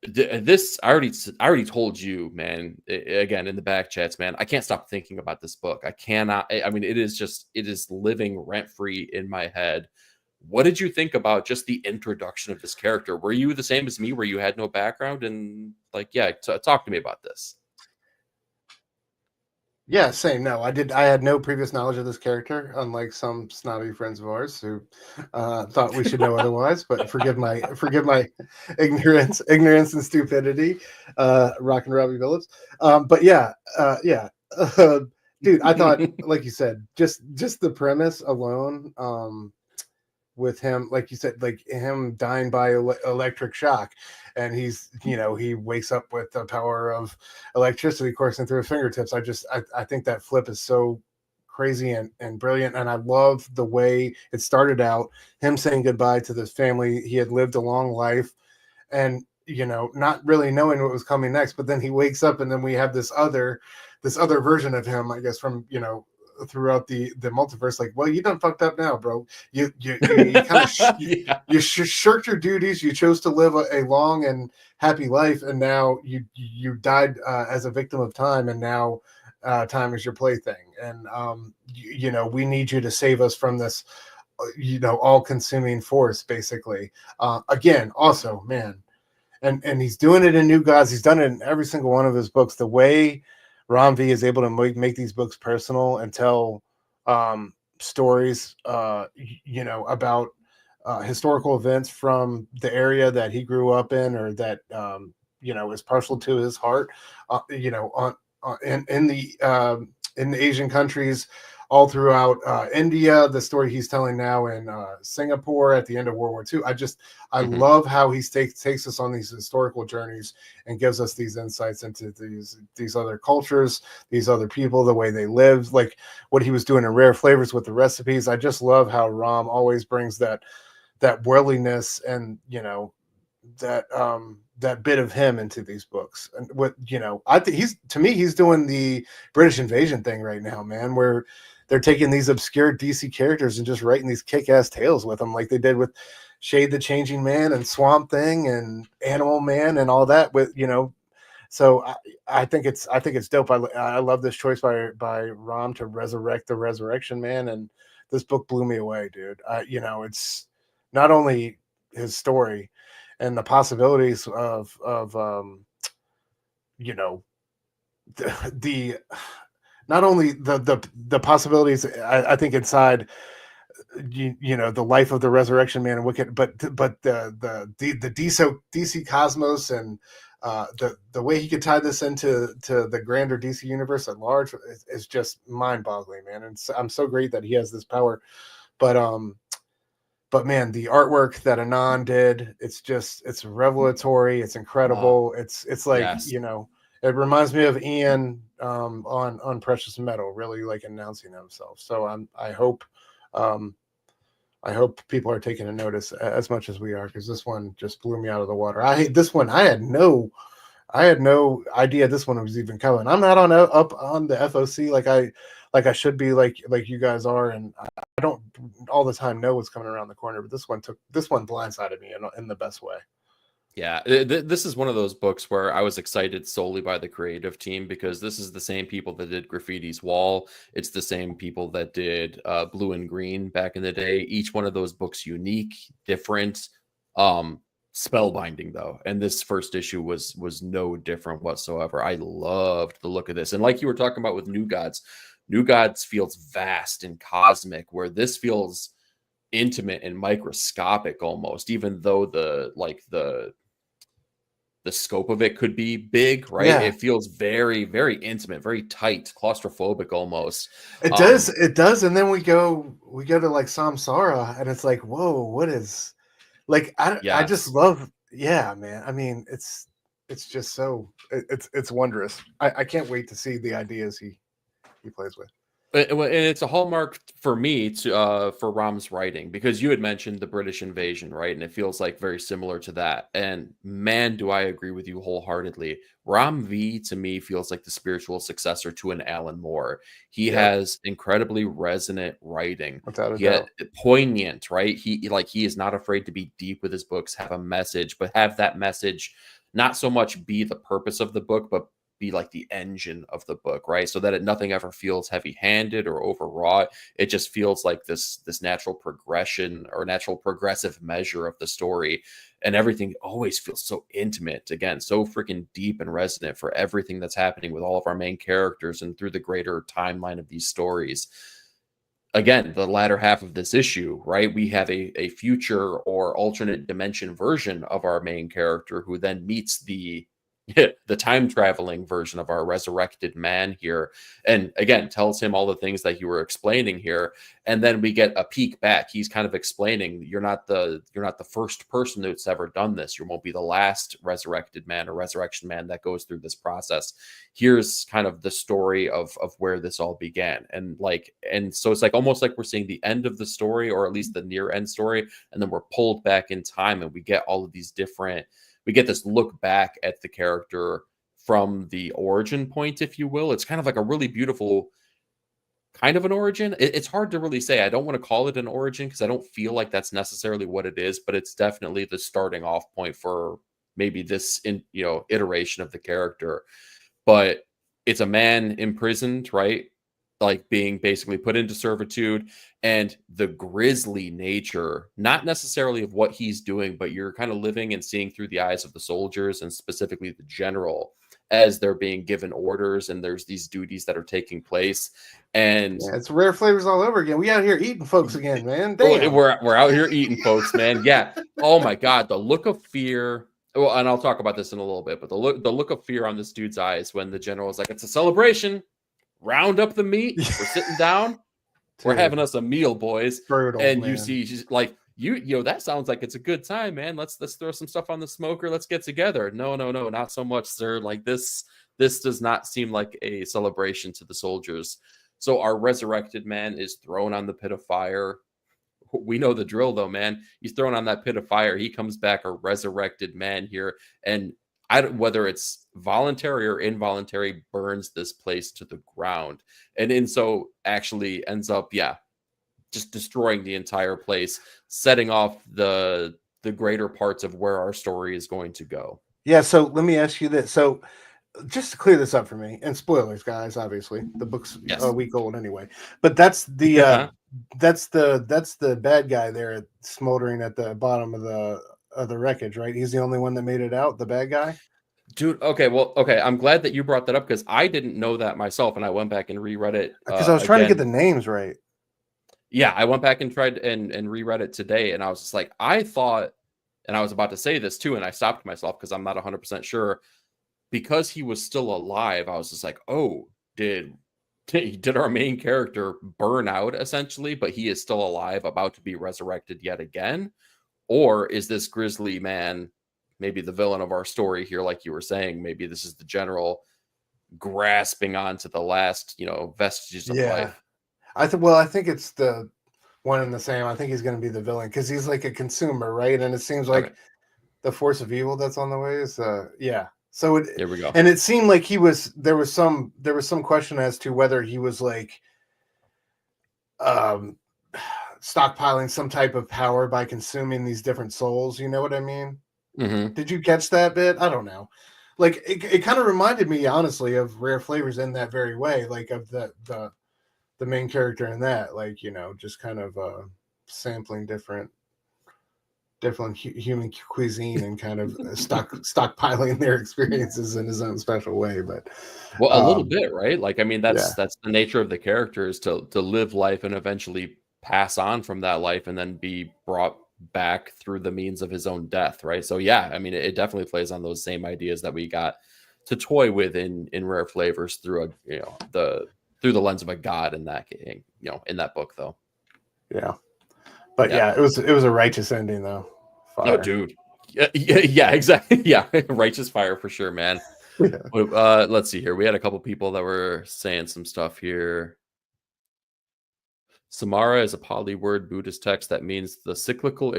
This I already told you, man. Again in the back chats, man. I can't stop thinking about this book. I cannot. I mean, it is living rent free in my head. What did you think about just the introduction of this character? Were you the same as me, where you had no background and like, yeah, talk to me about this. Yeah, same. No, I had no previous knowledge of this character, unlike some snobby friends of ours who thought we should know otherwise. But forgive my ignorance and stupidity, Rock and Robbie Phillips. But yeah, dude, I thought, like you said, just the premise alone, with him, like you said, like him dying by electric shock, and he's, he wakes up with the power of electricity coursing through his fingertips. I think that flip is so crazy and brilliant, and I love the way it started out, him saying goodbye to this family. He had lived a long life, and not really knowing what was coming next, but then he wakes up, and then we have this other version of him, I guess, from throughout the multiverse. Like, well, you done fucked up now, bro. You kind of you shirked your duties. You chose to live a long and happy life, and now you died as a victim of time, and now time is your plaything. And we need you to save us from this all-consuming force, basically. Again, also, man, and he's doing it in New Gods. He's done it in every single one of his books. The way Ram V is able to make these books personal and tell stories, about historical events from the area that he grew up in, or that is partial to his heart. In the Asian countries, all throughout India, the story he's telling now in Singapore at the end of World War II. I love how he takes us on these historical journeys and gives us these insights into these other cultures, these other people, the way they lived, like what he was doing in Rare Flavors with the recipes. I just love how Ram always brings that worldliness and that bit of him into these books. And what I think he's doing the British invasion thing right now, man, where they're taking these obscure DC characters and just writing these kick-ass tales with them, like they did with Shade the Changing Man and Swamp Thing and Animal Man and all that. With so I think it's dope. I love this choice by Ram to resurrect the Resurrection Man, and this book blew me away, dude. It's not only his story and the possibilities of the not only the possibilities, I think, inside the life of the Resurrection Man and Wicked, but the DC cosmos, and the way he could tie this into the grander DC universe at large is just mind-boggling, man. And I'm so great that he has this power, but man, the artwork that Anand did, it's revelatory, it's incredible. It's like, yes. It reminds me of Ian on Precious Metal, really like announcing himself. So I hope people are taking a notice as much as we are, because this one just blew me out of the water. I hate this one. I had no idea this one was even coming. I'm not up on the FOC like I should be, like you guys are, and I don't all the time know what's coming around the corner. But this one blindsided me in the best way. Yeah, this is one of those books where I was excited solely by the creative team, because this is the same people that did Graffiti's Wall. It's the same people that did Blue and Green back in the day. Each one of those books unique, different, spellbinding though. And this first issue was no different whatsoever. I loved the look of this. And like you were talking about with New Gods feels vast and cosmic, where this feels intimate and microscopic almost, even though the scope of it could be big, right? Yeah. It feels very, very intimate, very tight, claustrophobic almost. It does. And then we go to like Samsara, and it's like, whoa, what is like, I just love, yeah, man. I mean, it's just so it's wondrous. I can't wait to see the ideas he plays with. And it's a hallmark for me for Ram's writing, because you had mentioned the British invasion, right? And it feels like very similar to that. And man, do I agree with you wholeheartedly. Ram V to me feels like the spiritual successor to an Alan Moore. He has incredibly resonant writing, yet poignant, right? He is not afraid to be deep with his books, have a message, but have that message not so much be the purpose of the book, but be like the engine of the book, right? So that nothing ever feels heavy-handed or overwrought. It just feels like this natural progression or natural progressive measure of the story, and everything always feels so intimate, again, so freaking deep and resonant for everything that's happening with all of our main characters and through the greater timeline of these stories. Again, the latter half of this issue, right? We have a future or alternate dimension version of our main character who then meets the time traveling version of our resurrected man here, and again tells him all the things that you were explaining here. And then we get a peek back. He's kind of explaining, you're not the first person that's ever done this. You won't be the last resurrected man or resurrection man that goes through this process. Here's kind of the story of where this all began. And so it's like almost like we're seeing the end of the story, or at least the near end story, and then we're pulled back in time and we get all of these different, we get this look back at the character from the origin point, if you will. It's kind of like a really beautiful kind of an origin. It's hard to really say. I don't want to call it an origin because I don't feel like that's necessarily what it is, but it's definitely the starting off point for maybe this iteration of the character. But it's a man imprisoned, right? Like being basically put into servitude, and the grisly nature, not necessarily of what he's doing, but you're kind of living and seeing through the eyes of the soldiers, and specifically the general, as they're being given orders and there's these duties that are taking place. And it's Rare Flavors all over again. We out here eating folks again, man. Damn. We're out here eating folks, man. Yeah. Oh my God, the look of fear. Well, and I'll talk about this in a little bit, but the look of fear on this dude's eyes when the general is like, "It's a celebration. Round up the meat. We're sitting down. We're having us a meal, boys." Brutal, and man. You see, she's like, that sounds like it's a good time, man. Let's throw some stuff on the smoker. Let's get together. No, not so much, sir. Like this does not seem like a celebration to the soldiers. So our resurrected man is thrown on the pit of fire. We know the drill, though, man. He's thrown on that pit of fire. He comes back a resurrected man here, and whether it's voluntary or involuntary, burns this place to the ground, and in so actually ends up, just destroying the entire place, setting off the greater parts of where our story is going to go. Yeah. So let me ask you this. So just to clear this up for me, and spoilers, guys, obviously the book's a week old anyway, but that's the that's the bad guy there smoldering at the bottom of the wreckage, right? He's the only one that made it out, the bad guy. Dude, okay. I'm glad that you brought that up because I didn't know that myself, and I went back and reread it because I was trying to get the names right. Yeah, I went back and tried and reread it today, and I was just like, I thought, and I was about to say this too, and I stopped myself because I'm not 100% sure, because he was still alive. I was just like, oh, did our main character burn out essentially, but he is still alive, about to be resurrected yet again? Or is this grisly man maybe the villain of our story here, like you were saying? Maybe this is the general grasping onto the last, vestiges of life. I think it's the one and the same. I think he's going to be the villain because he's like a consumer, right? And it seems like the force of evil that's on the way is, So here we go. And it seemed like there was some question as to whether he was like stockpiling some type of power by consuming these different souls. You know what I mean? Mm-hmm. Did you catch that bit? I don't know. Like it kind of reminded me, honestly, of Rare Flavors in that very way, like of the main character in that, like, just kind of sampling different human cuisine and kind of stockpiling their experiences in his own special way. But a little bit, right? Like, I mean, that's the nature of the character, is to live life and eventually pass on from that life and then be brought back through the means of his own death, right? So I mean, it definitely plays on those same ideas that we got to toy with in Rare Flavors through through the lens of a god in that in that book, though. But it was a righteous ending, though. Fire. Oh, dude. Yeah, exactly. Yeah, righteous fire for sure, man. Let's see here. We had a couple people that were saying some stuff here. Samara is a Pali word Buddhist text that means the cyclical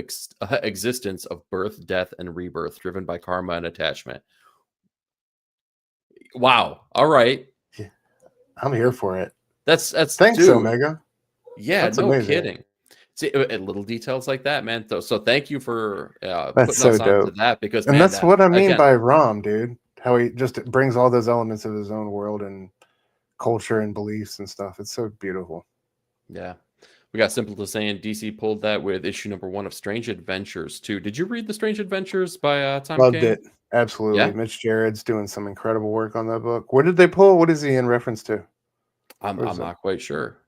existence of birth, death, and rebirth driven by karma and attachment. Wow. All right. I'm here for it. That's thanks, Omega. Yeah, that's no amazing. kidding. See, little details like that, man. So thank you for That's putting so us onto dope. that, because And man, that's what I mean again, by Rom, dude. How he just brings all those elements of his own world and culture and beliefs and stuff. It's so beautiful. yeah. We got Simple to Saying DC pulled that with issue #1 of Strange Adventures too. Did you read the Strange Adventures by Tom Loved King? it. Absolutely. Yeah, Mitch Jared's doing some incredible work on that book. What did they pull? What is he in reference to? I'm What is it? not quite sure.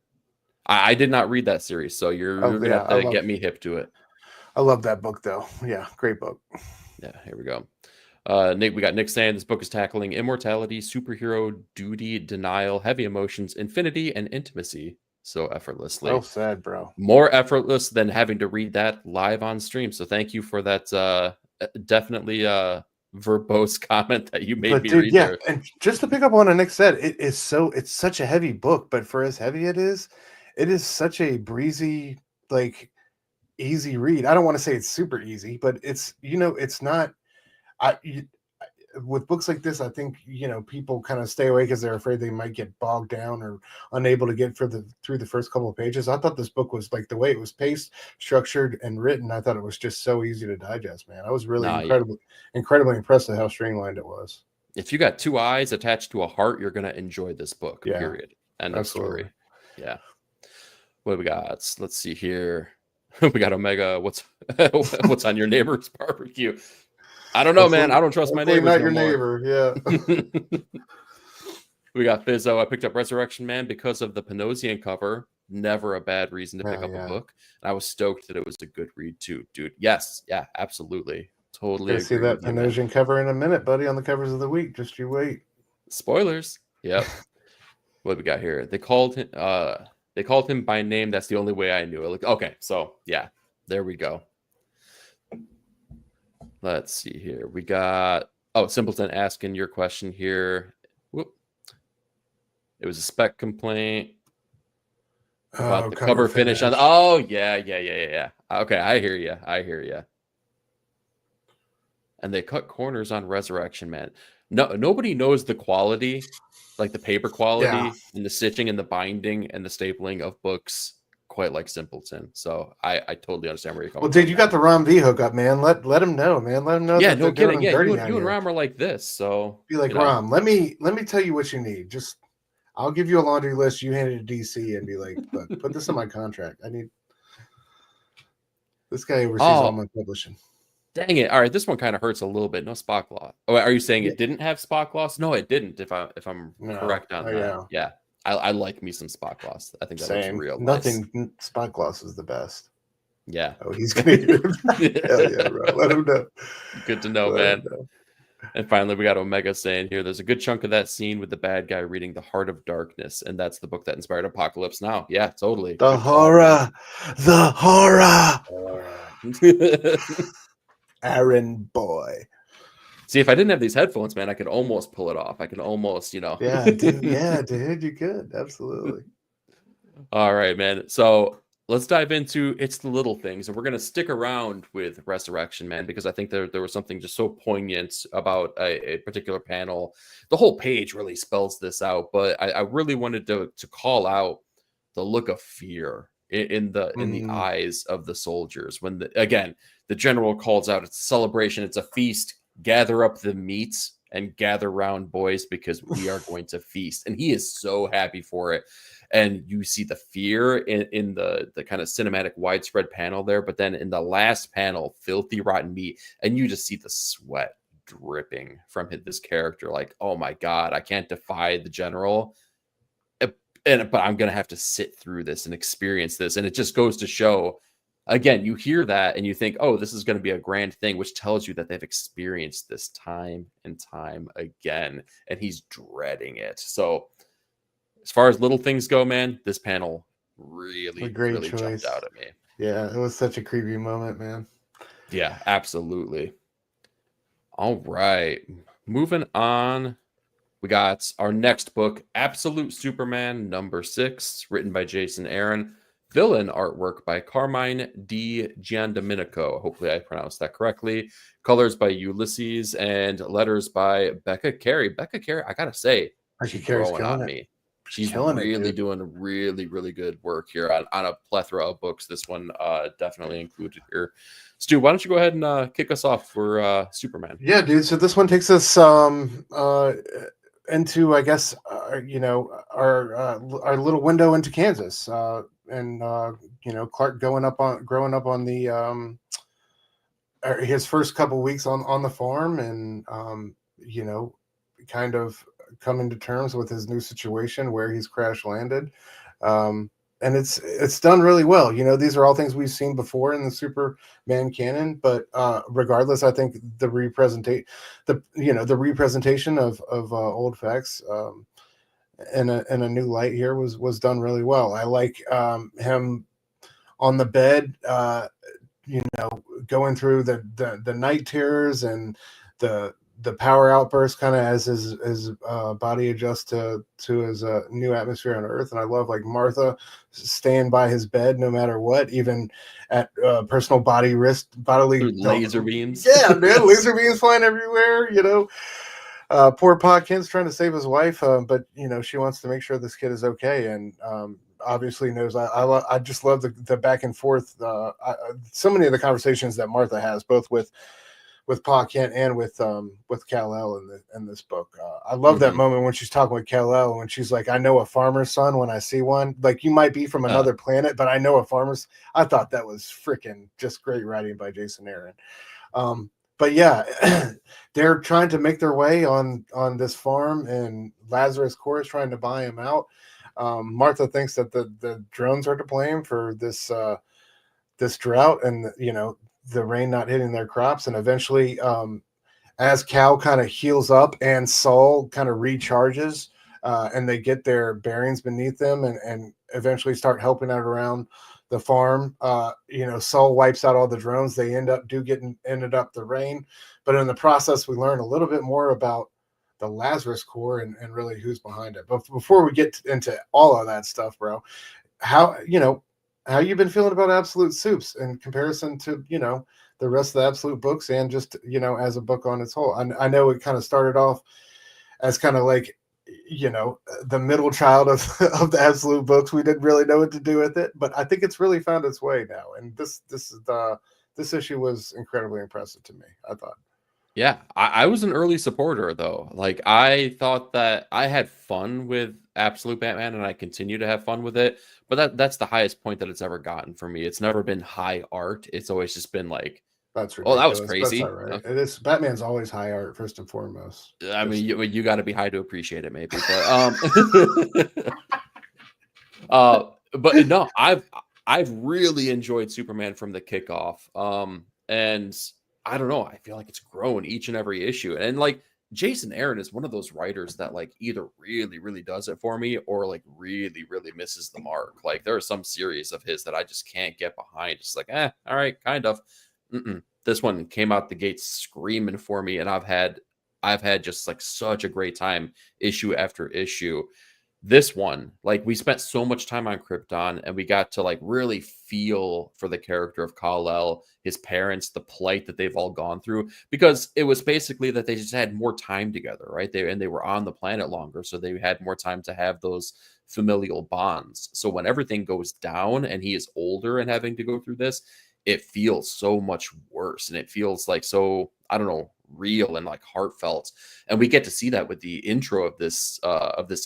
I did not read that series, so you're Oh, gonna yeah, have to get me hip to it. I love that book though. Yeah, great book. Yeah, here we go. Nick, we got Nick saying this book is tackling immortality, superhero, duty, denial, heavy emotions, infinity, and intimacy so effortlessly. Well said, bro. More effortless than having to read that live on stream. So thank you for that. Definitely verbose comment that you made me read there. And just to pick up on what Nick said, it's such a heavy book, but for as heavy it is such a breezy, like easy read. I don't want to say it's super easy, but it's it's not. With books like this, I think people kind of stay away because they're afraid they might get bogged down or unable to get through the first couple of pages. I thought this book was, like, the way it was paced, structured, and written, I thought it was just so easy to digest, man. I was really incredibly impressed with how streamlined it was. If you got two eyes attached to a heart, you're gonna enjoy this book. Yeah, period. End of absolutely. story. Yeah. What do we got? Let's see here. We got Omega. What's on your neighbor's barbecue? I don't know, man. I don't trust my neighbors. Not your neighbor, yeah. We got Fizzo. I picked up Resurrection Man because of the Panosian cover. Never a bad reason to pick up a book. And I was stoked that it was a good read too, dude. Yes, yeah, absolutely, totally. Gonna see that Panosian cover in a minute, buddy. On the covers of the week, just you wait. Spoilers. Yep. What we got here? They called him by name. That's the only way I knew it. Like, okay, so yeah, there we go. Let's see here. We got Simpleton asking your question here. Whoop. It was a spec complaint about the cover finish on. Yeah. Okay, I hear you. And they cut corners on Resurrection Man. No, nobody knows the quality, like the paper quality and the stitching and the binding and the stapling of books quite like Simpleton. So I totally understand where you're coming from. Well, dude, you got the Rom V hookup, man. Let him know, man. Let him know. Yeah, no kidding. Yeah, you and Rom are like this. So be like, Rom, let me tell you what you need. Just I'll give you a laundry list. You hand it to DC and be like, look, put this in my contract. I need this guy oversees all my publishing. Dang it! All right, this one kind of hurts a little bit. No spot gloss. Oh, are you saying it didn't have spot gloss? No, it didn't. If I'm correct on that, yeah. I like me some spot gloss. I think that looks real nice. Spot gloss is the best. Yeah. Oh, he's gonna get it. Hell yeah, bro. Let him know. Good to know, man. And finally, we got Omega saying here, there's a good chunk of that scene with the bad guy reading The Heart of Darkness, and that's the book that inspired Apocalypse Now. Yeah, totally. The horror. Aaron boy. See, if I didn't have these headphones, man, I could almost pull it off. I could almost, Yeah, dude. Yeah, dude, you could. Absolutely. All right, man. So let's dive into It's the Little Things. And we're going to stick around with Resurrection Man because I think there was something just so poignant about a particular panel. The whole page really spells this out, but I really wanted to call out the look of fear in the eyes of the soldiers. When, the general calls out, it's a celebration, it's a feast. Gather up the meats and gather round, boys, because we are going to feast. And he is so happy for it. And you see the fear in the kind of cinematic widespread panel there. But then in the last panel, filthy rotten meat, and you just see the sweat dripping from this character. Like, oh my God, I can't defy the general. But I'm going to have to sit through this and experience this. And it just goes to show, again, you hear that and you think, oh, this is going to be a grand thing, which tells you that they've experienced this time and time again, and he's dreading it. So as far as little things go, man, this panel really jumped out at me. Yeah, it was such a creepy moment, man. Yeah, absolutely. All right. Moving on. We got our next book, Absolute Superman #6, written by Jason Aaron. Villain artwork by Carmine Di Giandomenico. Hopefully I pronounced that correctly. Colors by Ulysses and letters by Becca Carey. Becca Carey, I gotta say, she's growing on me. She's Killing it, really dude. doing really, really good work here on a plethora of books. This one definitely included here. Stu, why don't you go ahead and kick us off for Superman? Yeah, dude. So this one takes us into, I guess, our little window into Kansas, and Clark growing up on the his first couple weeks on the farm, and kind of coming to terms with his new situation where he's crash landed. And it's done really well. These are all things we've seen before in the Superman canon, but regardless, I think the representation of old facts in a new light here was done really well. I like him on the bed, going through the night terrors and the power outburst, kind of as his body adjusts to his new atmosphere on Earth. And I love like Martha staying by his bed no matter what, even at personal bodily laser beams. Yeah, man, laser beams flying everywhere. Poor Pa Kent's trying to save his wife, but she wants to make sure this kid is okay, and obviously knows. I just love the back and forth. So many of the conversations that Martha has, both with Pa Kent and with Kal-El in this book. I love that moment when she's talking with Kal-El, when she's like, "I know a farmer's son when I see one. Like, you might be from another planet, but I know a farmer's." I thought that was freaking just great writing by Jason Aaron. But yeah, they're trying to make their way on this farm, and Lazarus Corps is trying to buy him out. Martha thinks that the drones are to blame for this drought, and the rain not hitting their crops. And eventually, as Cal kind of heals up and Saul kind of recharges, and they get their bearings beneath them, and eventually start helping out around the farm. Saul wipes out all the drones. They ended up the rain, but in the process, we learn a little bit more about the Lazarus Corps and really who's behind it. But before we get into all of that stuff, bro, how you been feeling about Absolute Soups in comparison to the rest of the Absolute books, and just as a book on its whole? I know it kind of started off as kind of like the middle child of the Absolute books. We didn't really know what to do with it, but I think it's really found its way now. And this issue was incredibly impressive to me, I thought. Yeah, I was an early supporter, though. Like, I thought that I had fun with Absolute Batman, and I continue to have fun with it. But that's the highest point that it's ever gotten for me. It's never been high art. It's always just been like, that's ridiculous. Oh, that was crazy. That's not right. It is. Batman's always high art first and foremost. I mean, you got to be high to appreciate it, maybe. But but no, I've really enjoyed Superman from the kickoff. And I don't know, I feel like it's grown each and every issue. And like, Jason Aaron is one of those writers that like either really, really does it for me, or like really, really misses the mark. Like, there are some series of his that I just can't get behind. It's like, all right, kind of. This one came out the gate screaming for me, and I've had just like such a great time issue after issue. This one, like, we spent so much time on Krypton, and we got to like really feel for the character of Kal-El, his parents, the plight that they've all gone through, because it was basically that they just had more time together, right? They were on the planet longer, so they had more time to have those familial bonds. So when everything goes down and he is older and having to go through this, it feels so much worse, and it feels like so, I don't know, real and like heartfelt. And we get to see that with the intro of this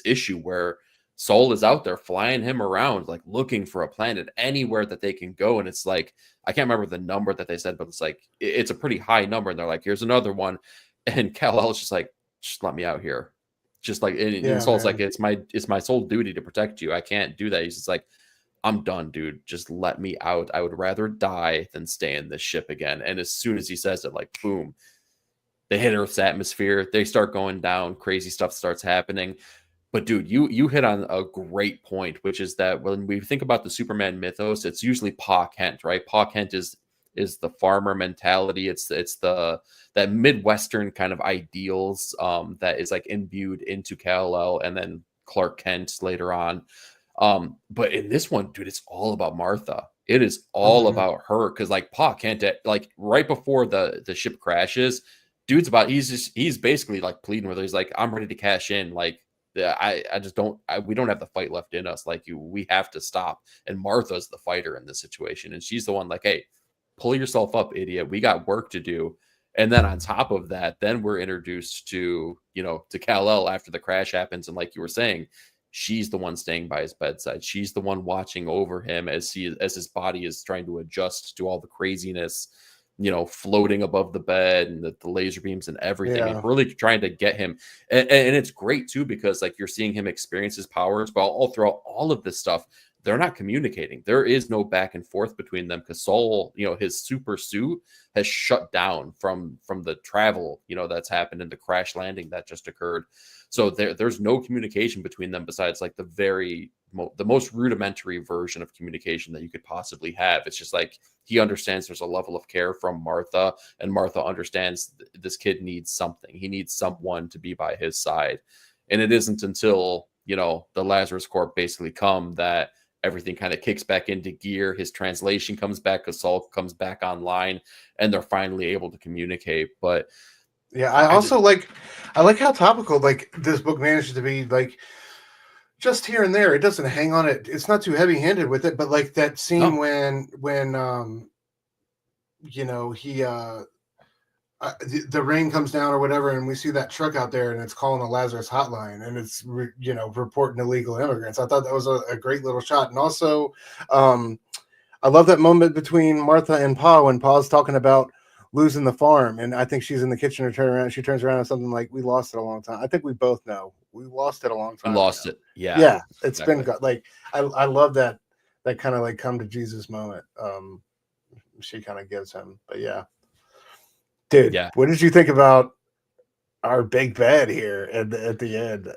issue, where Saul is out there flying him around, like looking for a planet anywhere that they can go. And it's like, I can't remember the number that they said, but it's like, it's a pretty high number. And they're like, here's another one. And Kal-El's just like, just let me out here. Just like, and Saul's like, it's my sole duty to protect you. I can't do that. He's just like, I'm done, dude. Just let me out. I would rather die than stay in this ship again. And as soon as he says it, like, boom, they hit Earth's atmosphere. They start going down. Crazy stuff starts happening. But dude, you hit on a great point, which is that when we think about the Superman mythos, it's usually Pa Kent, right? Pa Kent is the farmer mentality. It's that Midwestern kind of ideals that is like imbued into Kal-El and then Clark Kent later on. But in this one, dude, it's all about Martha. It is all about her, because like Pa Kent, like right before the ship crashes, dude's he's basically like pleading with her. He's like, I'm ready to cash in. Like, Yeah, I just don't. We don't have the fight left in us. Like we have to stop. And Martha's the fighter in this situation, and she's the one like, hey, pull yourself up, idiot. We got work to do. And then on top of that, then we're introduced to to Kal-El after the crash happens, and like you were saying, she's the one staying by his bedside. She's the one watching over him as his body is trying to adjust to all the craziness, floating above the bed and the laser beams and everything. Yeah. It's really trying to get him. And it's great too, because like you're seeing him experience his powers, but all throughout all of this stuff, they're not communicating. There is no back and forth between them because Soul, his super suit has shut down from the travel, that's happened in the crash landing that just occurred. So there's no communication between them besides like the most rudimentary version of communication that you could possibly have. It's just like he understands there's a level of care from Martha, and Martha understands this kid needs something. He needs someone to be by his side. And it isn't until, the Lazarus Corp basically come that everything kind of kicks back into gear. His translation comes back, Assault comes back online, and they're finally able to communicate. But yeah, I like how topical like this book manages to be, like just here and there. It doesn't hang on it. It's not too heavy handed with it, but like that scene when he the rain comes down or whatever, and we see that truck out there, and it's calling the Lazarus hotline, and it's reporting illegal immigrants. I thought that was a great little shot, and also I love that moment between Martha and Pa when Pa's talking about losing the farm, and I think she's in the kitchen or turn around. She turns around and something like, "We lost it a long time." I think we both know we lost it a long time. We lost it. Yeah, yeah. It's exactly. been like I love that kind of like come to Jesus moment. She kind of gives him, but yeah. Dude, yeah. What did you think about our big bad here at the end?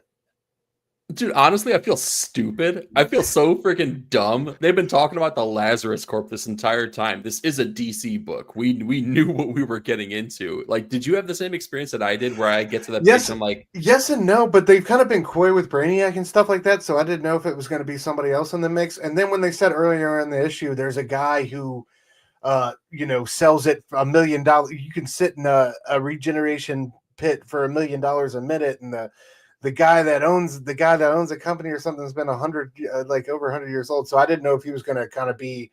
Dude, honestly, I feel stupid. I feel so freaking dumb. They've been talking about the Lazarus Corp this entire time. This is a DC book. We knew what we were getting into. Like, did you have the same experience that I did where I get to that place and I'm like... Yes and no, but they've kind of been coy with Brainiac and stuff like that, so I didn't know if it was going to be somebody else in the mix. And then when they said earlier in the issue, there's a guy who sells it for $1 million. You can sit in a regeneration pit for $1 million a minute, and the guy that owns a company or something has been over 100 years old. So I didn't know if he was going to kind of be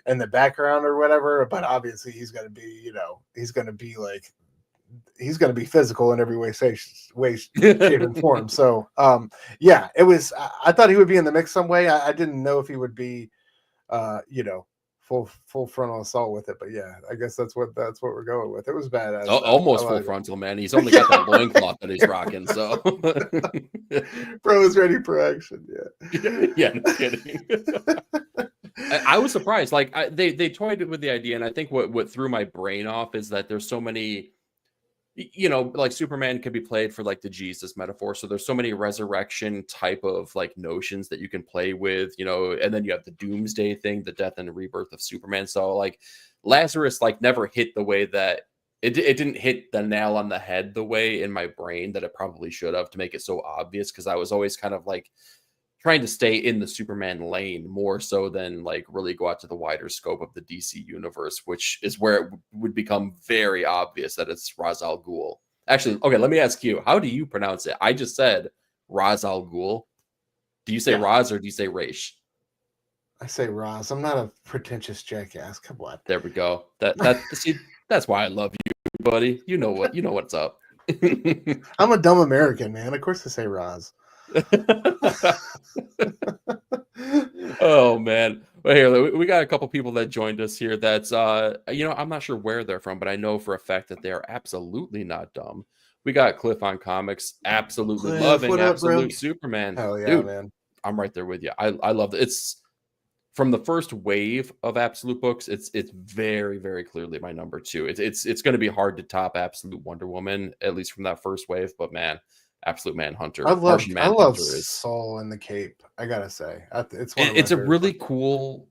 in the background or whatever, but obviously he's going to be, he's going to be physical in every way, shape, and form. So yeah, it was. I thought he would be in the mix some way. I didn't know if he would be, full frontal assault with it, but yeah, I guess that's what we're going with. It was badass. Almost full frontal, man. He's only got that loincloth that he's rocking, so bro is ready for action. Yeah, no kidding. I was surprised. Like they toyed with the idea, and I think what threw my brain off is that there's so many. Like Superman can be played for like the Jesus metaphor. So there's so many resurrection type of like notions that you can play with, and then you have the doomsday thing, the death and the rebirth of Superman. So like Lazarus like never hit the way that it didn't hit the nail on the head the way in my brain that it probably should have to make it so obvious. Cause I was always kind of like trying to stay in the Superman lane more so than like really go out to the wider scope of the DC universe, which is where it would become very obvious that it's Ra's al Ghul. Actually, okay, let me ask you, how do you pronounce it? I just said Ra's al Ghul. Do you say Ra's or do you say Raish? I say Ra's. I'm not a pretentious jackass. Come on. There we go. See, that's why I love you, buddy. You know what's up. I'm a dumb American, man. Of course I say Ra's. Oh man. Well, here we got a couple people that joined us here that's I'm not sure where they're from, but I know for a fact that they're absolutely not dumb. We got Cliff on Comics, absolutely Cliff, loving up, Absolute bro? Superman. Hell yeah, dude, man. I'm right there with you. I love it. It's from the first wave of Absolute books, it's very, very clearly my number 2. It's going to be hard to top Absolute Wonder Woman, at least from that first wave, but man, Absolute Manhunter. I love is Soul in the Cape. I gotta say, it's a really cool.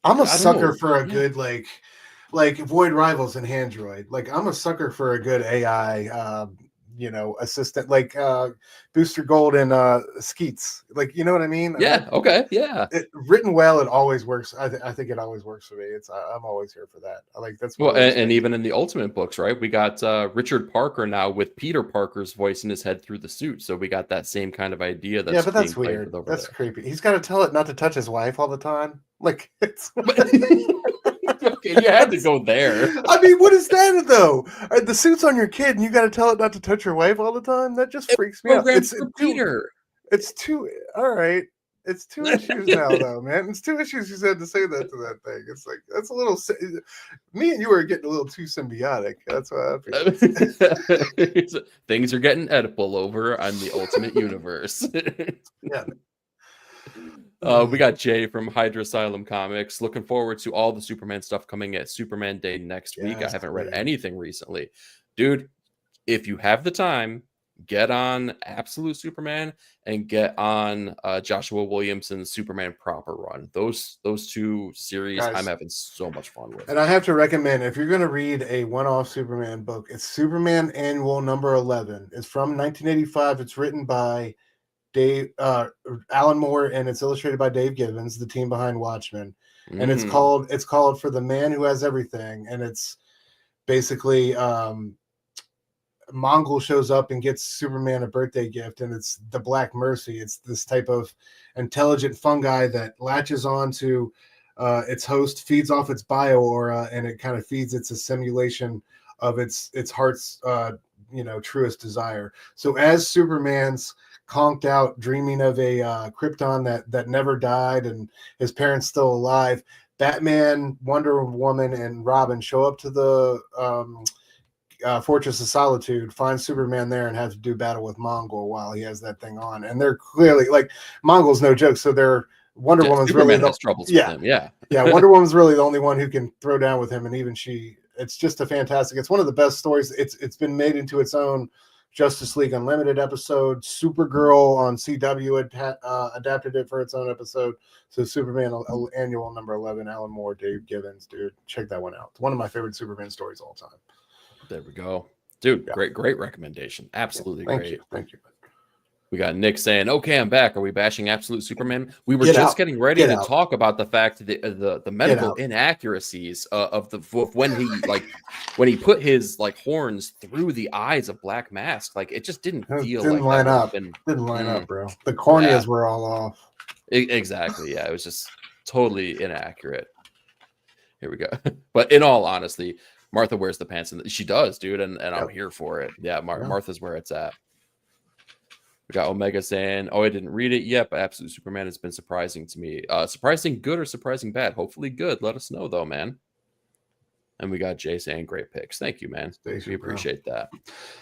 I'm a sucker for a good like Void Rivals and Handroid. Like I'm a sucker for a good AI, assistant, like Booster Gold and Skeets, like, you know what I mean? Yeah. Okay. Yeah. Written well, it always works. I think it always works for me. I'm always here for that. I like that's Well, and even in the Ultimate books, right? We got Richard Parker now with Peter Parker's voice in his head through the suit, so we got that same kind of idea. But that's weird. That's creepy. He's got to tell it not to touch his wife all the time. Like it's. Okay, you had to go there. I mean, what is that though? The suit's on your kid, and you got to tell it not to touch your wife all the time. That just freaks me out. It's Peter. It's two. All right. It's 2 issues now, though, man. It's 2 issues you said to say that to that thing. It's like that's a little. Me and you are getting a little too symbiotic. That's what I feel. Things are getting edible over on the Ultimate Universe. Yeah. We got Jay from Hydra Asylum Comics. Looking forward to all the Superman stuff coming at Superman Day next week. I haven't read anything recently. Dude, if you have the time, get on Absolute Superman and get on Joshua Williamson's Superman Proper Run. Those two series, guys, I'm having so much fun with. And I have to recommend, if you're going to read a one-off Superman book, it's Superman Annual number 11. It's from 1985. It's written by Alan Moore, and it's illustrated by Dave Gibbons, the team behind Watchmen. And it's called For the Man Who Has Everything. And it's basically Mongol shows up and gets Superman a birthday gift, and it's the Black Mercy. It's this type of intelligent fungi that latches on to its host, feeds off its bio aura, and it kind of feeds it's a simulation of its heart's truest desire. So as Superman's conked out, dreaming of a Krypton that never died and his parents still alive, Batman, Wonder Woman, and Robin show up to the Fortress of Solitude, find Superman there, and have to do battle with Mongol while he has that thing on. And they're clearly like, Mongol's no joke, so they're Wonder Woman's Superman really has troubles with him. Yeah. Wonder Woman's really the only one who can throw down with him, and even she. It's just a fantastic. It's one of the best stories. It's been made into its own Justice League Unlimited episode. Supergirl on CW had adapted it for its own episode. So Superman Annual number 11, Alan Moore, Dave Gibbons, dude, check that one out. It's one of my favorite Superman stories of all time. There we go, dude. Yeah. Great recommendation. Absolutely great. Thank you. We got Nick saying, "Okay, I'm back. Are we bashing Absolute Superman?" We were just getting ready to talk about the fact that the medical inaccuracies of when he put his horns through the eyes of Black Mask. Like, it just didn't feel didn't line up. Didn't line up, bro. The corneas were all off. Exactly. Yeah, it was just totally inaccurate. Here we go. But in all honesty, Martha wears the pants, and she does, dude, and I'm here for it. Yeah, Martha's where it's at. We got Omega saying, "Oh, I didn't read it yet, but Absolute Superman has been surprising to me. Surprising good or surprising bad? Hopefully good. Let us know, though, man." And we got Jay saying, "Great picks. Thank you, man. We appreciate that."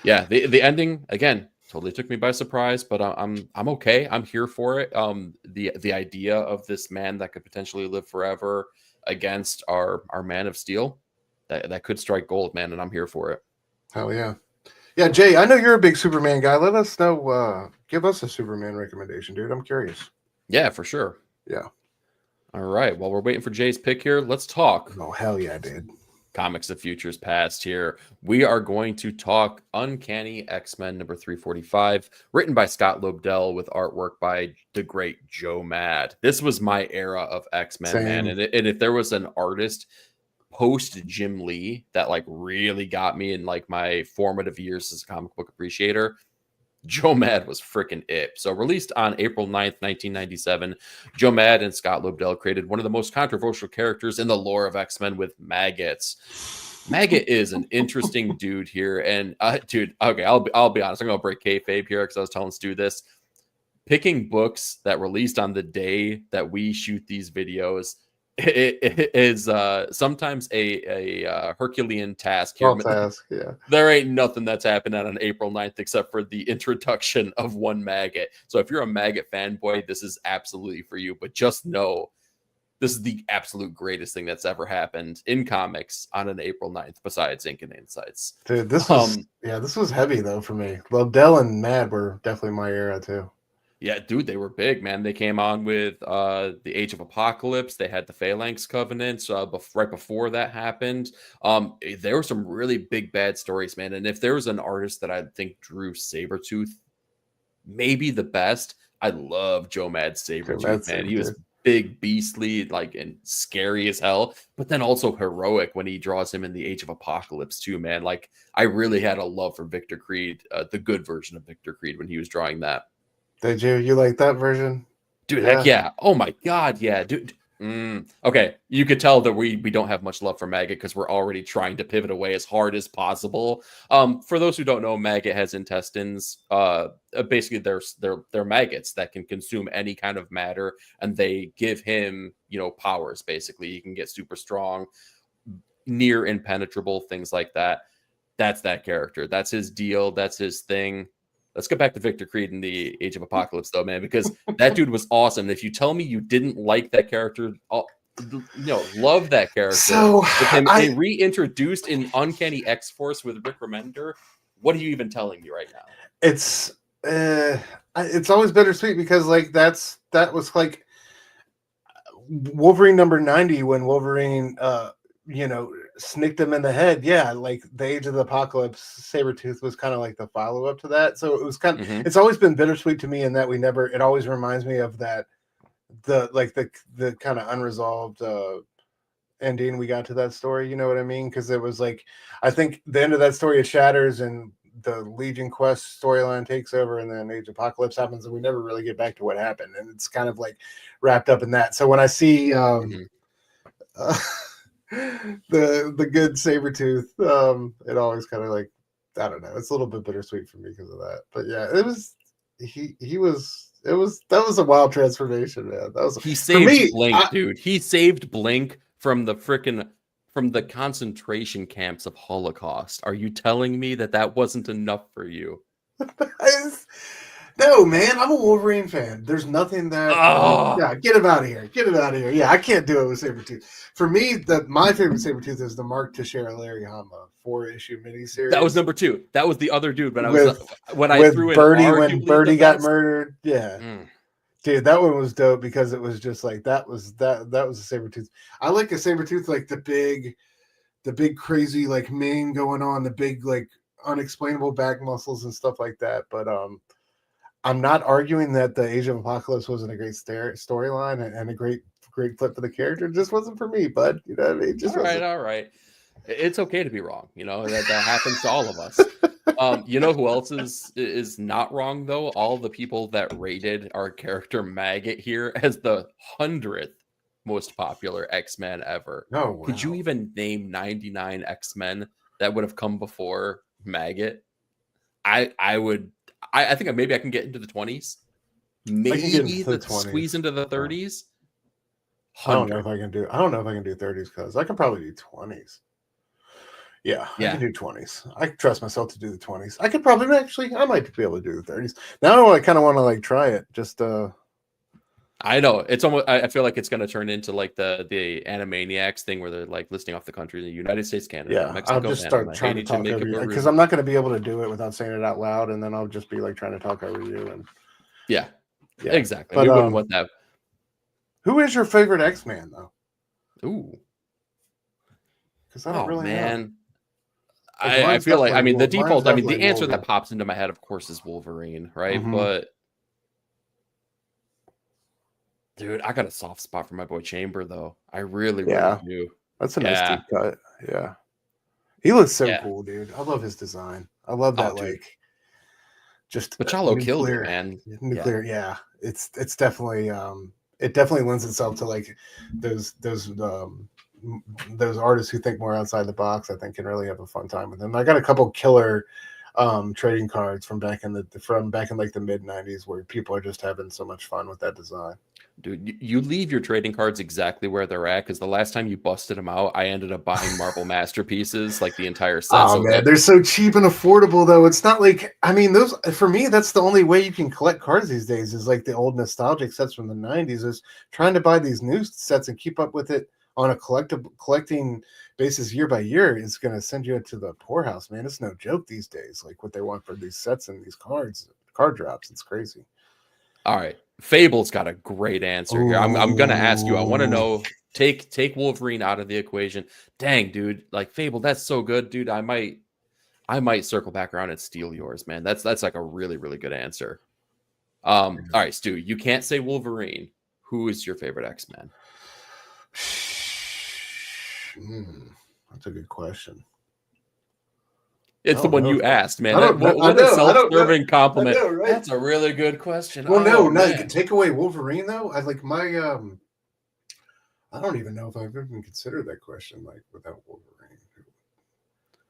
Yeah, the ending again totally took me by surprise, but I'm okay. I'm here for it. The idea of this man that could potentially live forever against our Man of Steel, that could strike gold, man, and I'm here for it. Hell yeah. Yeah, Jay, I know you're a big Superman guy. Let us know. Give us a Superman recommendation, dude. I'm curious. Yeah, for sure. Yeah. All right. While we're waiting for Jay's pick here, let's talk. Oh, hell yeah, dude. Comics of Futures Past here. We are going to talk Uncanny X-Men number 345, written by Scott Lobdell with artwork by the great Joe Mad. This was my era of X-Men, man. And if there was an artist post Jim Lee that really got me in my formative years as a comic book appreciator, Joe Mad was freaking it. So released on April 9th, 1997, Joe Mad and Scott Lobdell created one of the most controversial characters in the lore of X-Men with Maggots. Maggot is an interesting dude here. And dude, okay, I'll be honest. I'm going to break kayfabe here because I was telling Stu this. Picking books that released on the day that we shoot these videos, it is sometimes a Herculean task here. Yeah. There ain't nothing that's happening on April 9th except for the introduction of one Maggot. So if you're a Maggot fanboy, this is absolutely for you. But just know this is the absolute greatest thing that's ever happened in comics on an April 9th, besides Ink and Insights. Dude, this was heavy though for me. Lobdell and Mad were definitely my era too. Yeah, dude, they were big, man. They came on with the Age of Apocalypse. They had the Phalanx Covenants right before that happened. There were some really big bad stories, man. And if there was an artist that I think drew Sabretooth maybe the best, I love Joe Mad Sabretooth, man. He was big, beastly, like, and scary as hell, but then also heroic when he draws him in the Age of Apocalypse too, man. Like, I really had a love for Victor Creed, the good version of Victor Creed, when he was drawing that. Did you like that version? Dude, heck yeah. Oh my God, yeah, dude. Okay, you could tell that we don't have much love for Maggot because we're already trying to pivot away as hard as possible. For those who don't know, Maggot has intestines. Basically, they're maggots that can consume any kind of matter, and they give him, powers. Basically, he can get super strong, near impenetrable, things like that. That's that character. That's his deal. That's his thing. Let's get back to Victor Creed in the Age of Apocalypse, though, man, because that dude was awesome. And if you tell me you didn't like that character, love that character. So with him reintroduced in Uncanny X-Force with Rick Remender, what are you even telling me right now? It's always bittersweet because that was like Wolverine number 90 when Wolverine snicked him in the head. Yeah, like the Age of the Apocalypse, Sabretooth was kind of like the follow-up to that. So it was kind of it's always been bittersweet to me in that it always reminds me of that the kind of unresolved ending we got to that story, you know what I mean? Because it was like, I think the end of that story, it shatters and the Legion Quest storyline takes over, and then Age of Apocalypse happens, and we never really get back to what happened, and it's kind of like wrapped up in that. So when I see the good Sabretooth, it always kind of like, I don't know, it's a little bit bittersweet for me because of that. But yeah, that was a wild transformation, man. He saved Blink, dude. He saved Blink from the concentration camps of Holocaust. Are you telling me that wasn't enough for you? No, man, I'm a Wolverine fan. There's nothing that get him out of here. Get him out of here. Yeah, I can't do it with Sabretooth. For me, my favorite Sabretooth is the Mark Teixeira Larry Hama 4-issue miniseries. That was number 2. That was the other dude when I threw Birdie in when Birdie got murdered. Yeah. Dude, that one was dope because it was just like that was a Sabretooth. I like a Sabretooth, like the big crazy like mane going on, the big like unexplainable back muscles and stuff like that. But I'm not arguing that the Age of Apocalypse wasn't a great storyline and a great flip for the character. It just wasn't for me, bud. You know what I mean? Just all right. It's okay to be wrong. That happens to all of us. Who else is not wrong though? All the people that rated our character Maggot here as the 100th most popular X-Men ever. Oh, wow. Could you even name 99 X-Men that would have come before Maggot? I would. I think maybe I can get into the 20s. Maybe squeeze into the 30s. 100. I don't know if I can do 30s because I can probably do 20s. Yeah, I can do 20s. I trust myself to do the 20s. I could probably I might be able to do the 30s. Now I kind of want to like try it. Just I know it's almost. I feel like it's going to turn into like the Animaniacs thing where they're like listing off the country: the United States, Canada, Mexico. I'll just start trying to talk over you because I'm not going to be able to do it without saying it out loud, and then I'll just be like trying to talk over you. And yeah, exactly. But we wouldn't want that. Who is your favorite X-Man though? Ooh, because I don't really know. I feel like the default. The answer that pops into my head, of course, is Wolverine, right? But dude, I got a soft spot for my boy Chamber, though. I really do. That's a nice deep cut. Yeah, he looks so cool, dude. I love his design. I love that just. Machalo killed it, man. Nuclear, yeah. It's definitely it definitely lends itself to like those artists who think more outside the box. I think can really have a fun time with them. I got a couple killer trading cards from back in like the mid 90s where people are just having so much fun with that design. Dude, you leave your trading cards exactly where they're at because the last time you busted them out, I ended up buying Marvel Masterpieces, like the entire set. Oh, man, they're so cheap and affordable, though. It's not like, those, for me, that's the only way you can collect cards these days is like the old nostalgic sets from the 90s is trying to buy these new sets and keep up with it on a collecting basis year by year is going to send you into the poorhouse, man. It's no joke these days, like what they want for these sets and these card drops. It's crazy. All right. Fable's got a great answer here. I'm gonna ask you. I want to know. Take Wolverine out of the equation. Dang, dude. Like Fable, that's so good, dude. I might circle back around and steal yours, man. That's like a really, really good answer. All right, Stu, you can't say Wolverine. Who is your favorite X-Men? That's a good question. It's the one you asked, man. What a self-serving compliment. I know, right? That's a really good question. Well, no, man. take away Wolverine though. I like my I don't even know if I've ever even considered that question like without Wolverine.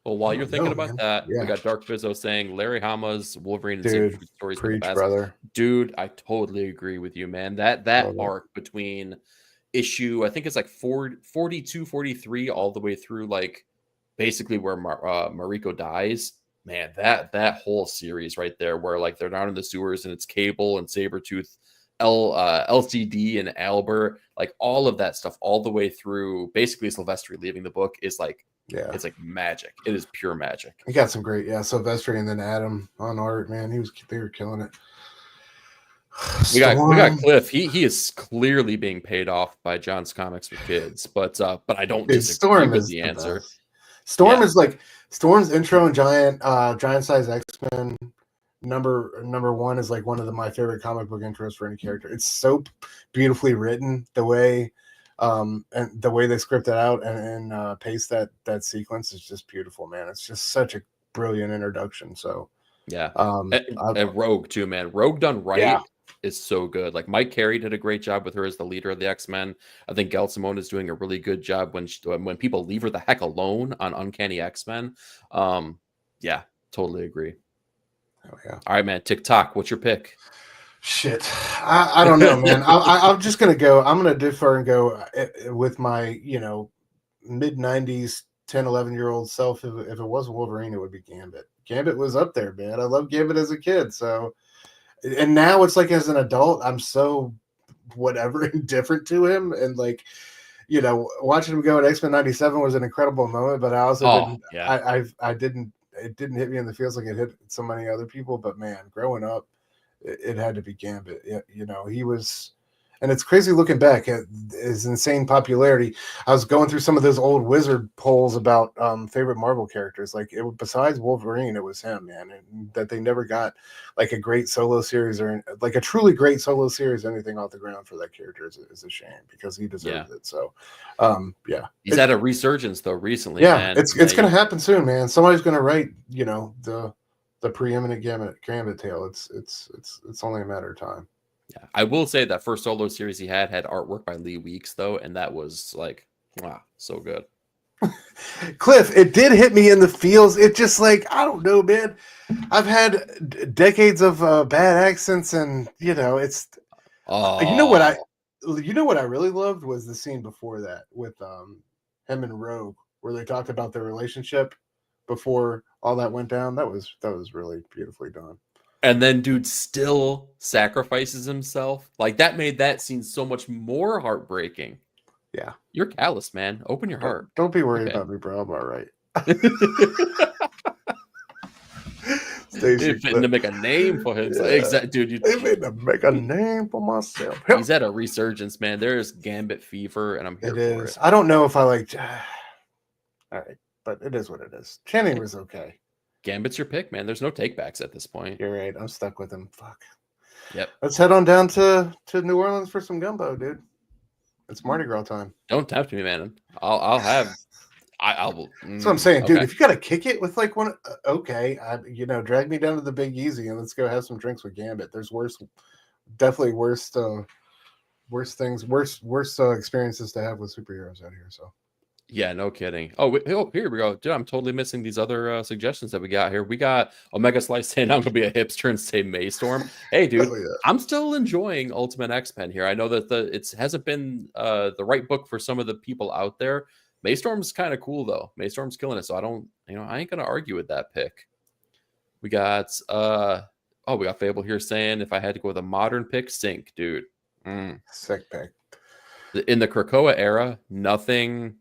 Well, while you're thinking about that, yeah. we got Dark Fizzo saying Larry Hama's Wolverine and Dude, Sabretooth stories preach, are the best. brother. Dude, I totally agree with you, man. That arc between issue, I think it's like 42, 43, all the way through like basically where Mariko dies. Man, that whole series right there, where like they're down in the sewers and it's Cable and Sabretooth, LCD and Albert, like all of that stuff, all the way through basically Silvestri leaving the book is like, yeah, it's like magic. It is pure magic. He got some great, Silvestri and then Adam on art, man. They were killing it. We got Cliff. He is clearly being paid off by John's Comics for Kids, but I don't disagree with the answer. Storm is like Storm's intro and Giant Size X-Men number one is like one of my favorite comic book intros for any character. It's so beautifully written, the way and the way they script it out and pace that sequence is just beautiful, man. It's just such a brilliant introduction. So yeah, and Rogue too, man. Rogue done right is so good. Like Mike Carey did a great job with her as the leader of the X-Men. I think Gail Simone is doing a really good job when people leave her the heck alone on Uncanny X-Men. Yeah, totally agree. Oh yeah. All right, man. TikTok, what's your pick? Shit, I don't know, man. I'm just gonna go. I'm gonna defer and go with my mid 90s 10, 11-year-old self. If it wasn't Wolverine, it would be Gambit. Gambit was up there, man. I loved Gambit as a kid. So, and now it's like as an adult, I'm so whatever indifferent to him, and like watching him go at X-Men 97 was an incredible moment. But I also didn't. It didn't hit me in the feels like it hit so many other people. But man, growing up, it had to be Gambit. He was, and it's crazy looking back at his insane popularity. I was going through some of those old Wizard polls about favorite Marvel characters. Like besides Wolverine, it was him, man. And that they never got like a great solo series or like a truly great solo series, anything off the ground for that character is a shame because he deserves it. So, he's had a resurgence though recently. Yeah, man. it's going to happen soon, man. Somebody's going to write, the preeminent Gambit tale. It's only a matter of time. Yeah, I will say that first solo series he had artwork by Lee Weeks though, and that was like, wow, so good. Cliff, it did hit me in the feels. It just like, I don't know, man. I've had decades of bad accents, and it's. You know what I really loved was the scene before that with him and Rogue, where they talked about their relationship before all that went down. That was really beautifully done. And then dude still sacrifices himself. Like that made that scene so much more heartbreaking. Yeah. You're callous, man. Open your heart. Don't be worried about me, bro. I'm all right. He's fitting to make a name for himself. Yeah. Exactly, dude. They made to make a name for myself. He's at a resurgence, man. There's Gambit fever, and I'm here for it. I don't know if I like. All right, but it is what it is. Channing was okay. Gambit's your pick, man. There's no takebacks at this point. You're right. I'm stuck with him. Fuck. Yep. Let's head on down to New Orleans for some gumbo, dude. It's Mardi Gras time. Don't tempt me, man. I'll have. I'll. That's what I'm saying, dude. If you got to kick it with like one, okay, drag me down to the Big Easy and let's go have some drinks with Gambit. There's definitely worse experiences to have with superheroes out here. So. Yeah, no kidding. Oh, here we go. Dude, I'm totally missing these other suggestions that we got here. We got Omega Slice saying I'm going to be a hipster and say Maystorm. Hey, dude, I'm still enjoying Ultimate X-Men here. I know that it hasn't been the right book for some of the people out there. Maystorm's kind of cool, though. Maystorm's killing it, so I ain't going to argue with that pick. We got, we got Fable here saying if I had to go with a modern pick, Sync, dude. Sick pick. In the Krakoa era, nothing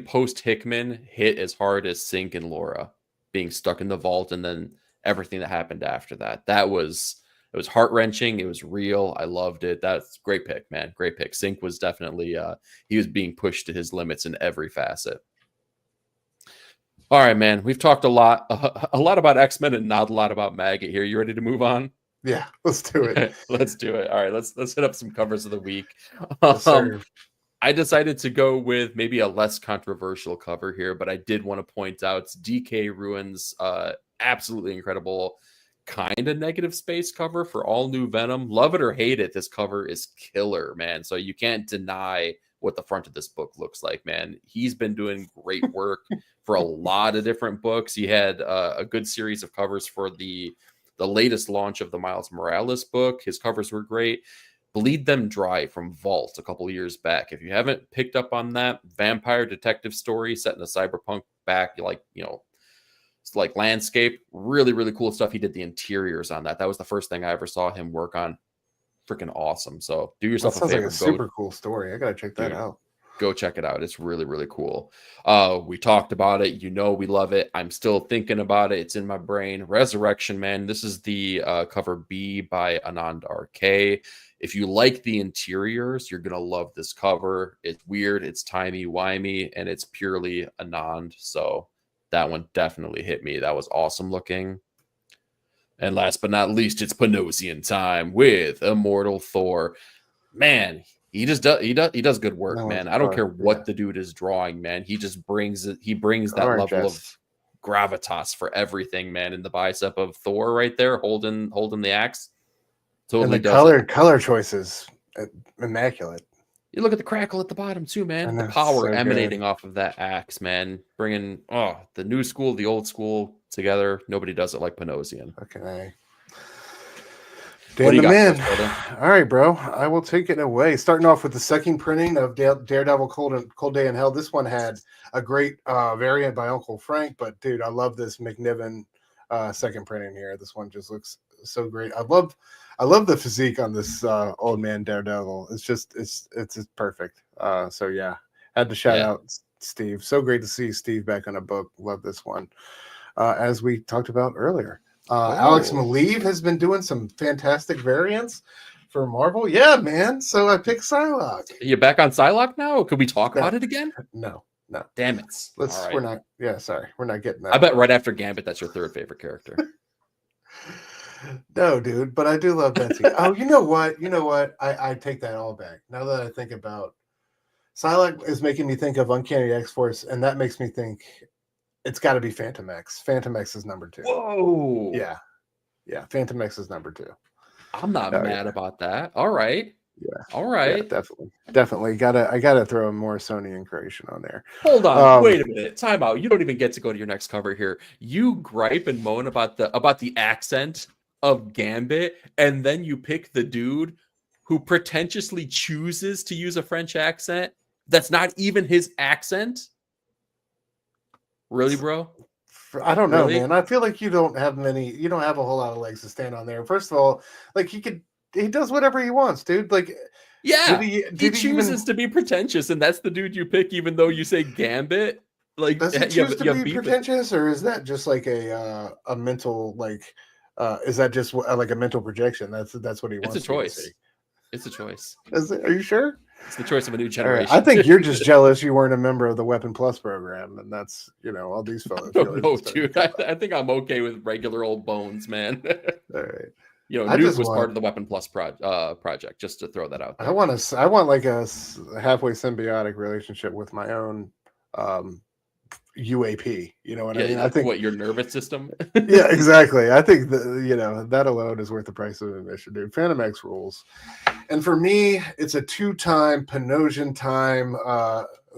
post Hickman hit as hard as Sync and Laura being stuck in the vault and then everything that happened after that. That was It was heart-wrenching. It was real. I loved it. That's great pick, man. Great pick. Sync was definitely he was being pushed to his limits in every facet. All right, man. We've talked a lot about X-Men and not a lot about Maggot here. You ready to move on? Yeah, let's do it. Let's do it. All right, let's hit up some covers of the week. Yes, sir. I decided to go with maybe a less controversial cover here, but I did want to point out DK Ruin's absolutely incredible kind of negative space cover for All New Venom. Love it or hate it, this cover is killer, man. So you can't deny what the front of this book looks like, man. He's been doing great work for a lot of different books. He had a good series of covers for the latest launch of the Miles Morales book. His covers were great. Bleed Them Dry from Vault a couple of years back. If you haven't picked up on that vampire detective story set in a cyberpunk back, like landscape, really, really cool stuff. He did the interiors on that. That was the first thing I ever saw him work on. Freaking awesome. So do yourself a favor. Like a super cool story. I gotta check that out. Go check it out. It's really, really cool. We talked about it. You know, we love it. I'm still thinking about it. It's in my brain. Resurrection, man. This is the cover B by Anand RK. If you like the interiors, you're going to love this cover. It's weird. It's timey-wimey, and it's purely Anand. So that one definitely hit me. That was awesome looking. And last but not least, it's Panosian time with Immortal Thor. Man, he does good work, man. I don't care what the dude is drawing, man. He just brings it. He brings that level of gravitas for everything, man. In the bicep of Thor right there, holding the axe. Totally. And the color choices, immaculate. You look at the crackle at the bottom too, man. The power emanating off of that axe, man. Bringing the new school, the old school together. Nobody does it like Panosian. Okay. Dan the man. All right, bro. I will take it away. Starting off with the second printing of Daredevil Cold Day in Hell. This one had a great variant by Uncle Frank, but dude, I love this McNiven second printing here. This one just looks so great. I love the physique on this old man Daredevil. It's just perfect. So yeah, had to shout out Steve. So great to see Steve back on a book. Love this one. As we talked about earlier, Alex Maleev has been doing some fantastic variants for Marvel. Yeah, man. So I picked Psylocke. Are you back on Psylocke now? Could we talk about it again? No. Damn it. We're not. Yeah, sorry. We're not getting that. I bet right after Gambit, that's your third favorite character. No, dude, but I do love Betsy. Oh, you know what? I take that all back. Now that I think about Psylocke is making me think of Uncanny X-Force, and that makes me think it's got to be Phantom X. Phantom X is number 2. Whoa. Yeah. Phantom X is number 2. I'm not mad about that. All right. Yeah. All right. Yeah, definitely. I gotta throw a Morrisonian creation on there. Hold on. Wait a minute. Time out. You don't even get to go to your next cover here. You gripe and moan about the accent of Gambit, and then you pick the dude who pretentiously chooses to use a French accent that's not even his accent. Really, bro? I don't know, man. I feel like you don't have a whole lot of legs to stand on there. First of all, like he does whatever he wants, dude. Like, yeah, he chooses to be pretentious, and that's the dude you pick, even though you say Gambit. Like, does he choose to be pretentious, or is that just like a mental is that just like a mental projection? That's what he wants. It's a choice. It's a choice. Are you sure? It's the choice of a new generation. Right. I think you're just jealous you weren't a member of the Weapon Plus program, and that's all these fellas. No, dude. I think I'm okay with regular old bones, man. All right. Nuke was part of the Weapon Plus project, just to throw that out there. I want like a halfway symbiotic relationship with my own UAP. You know what I mean? I think your nervous system. Yeah, exactly. I think that alone is worth the price of admission, dude. Phantom X rules. And for me, it's a 2-time Panosian time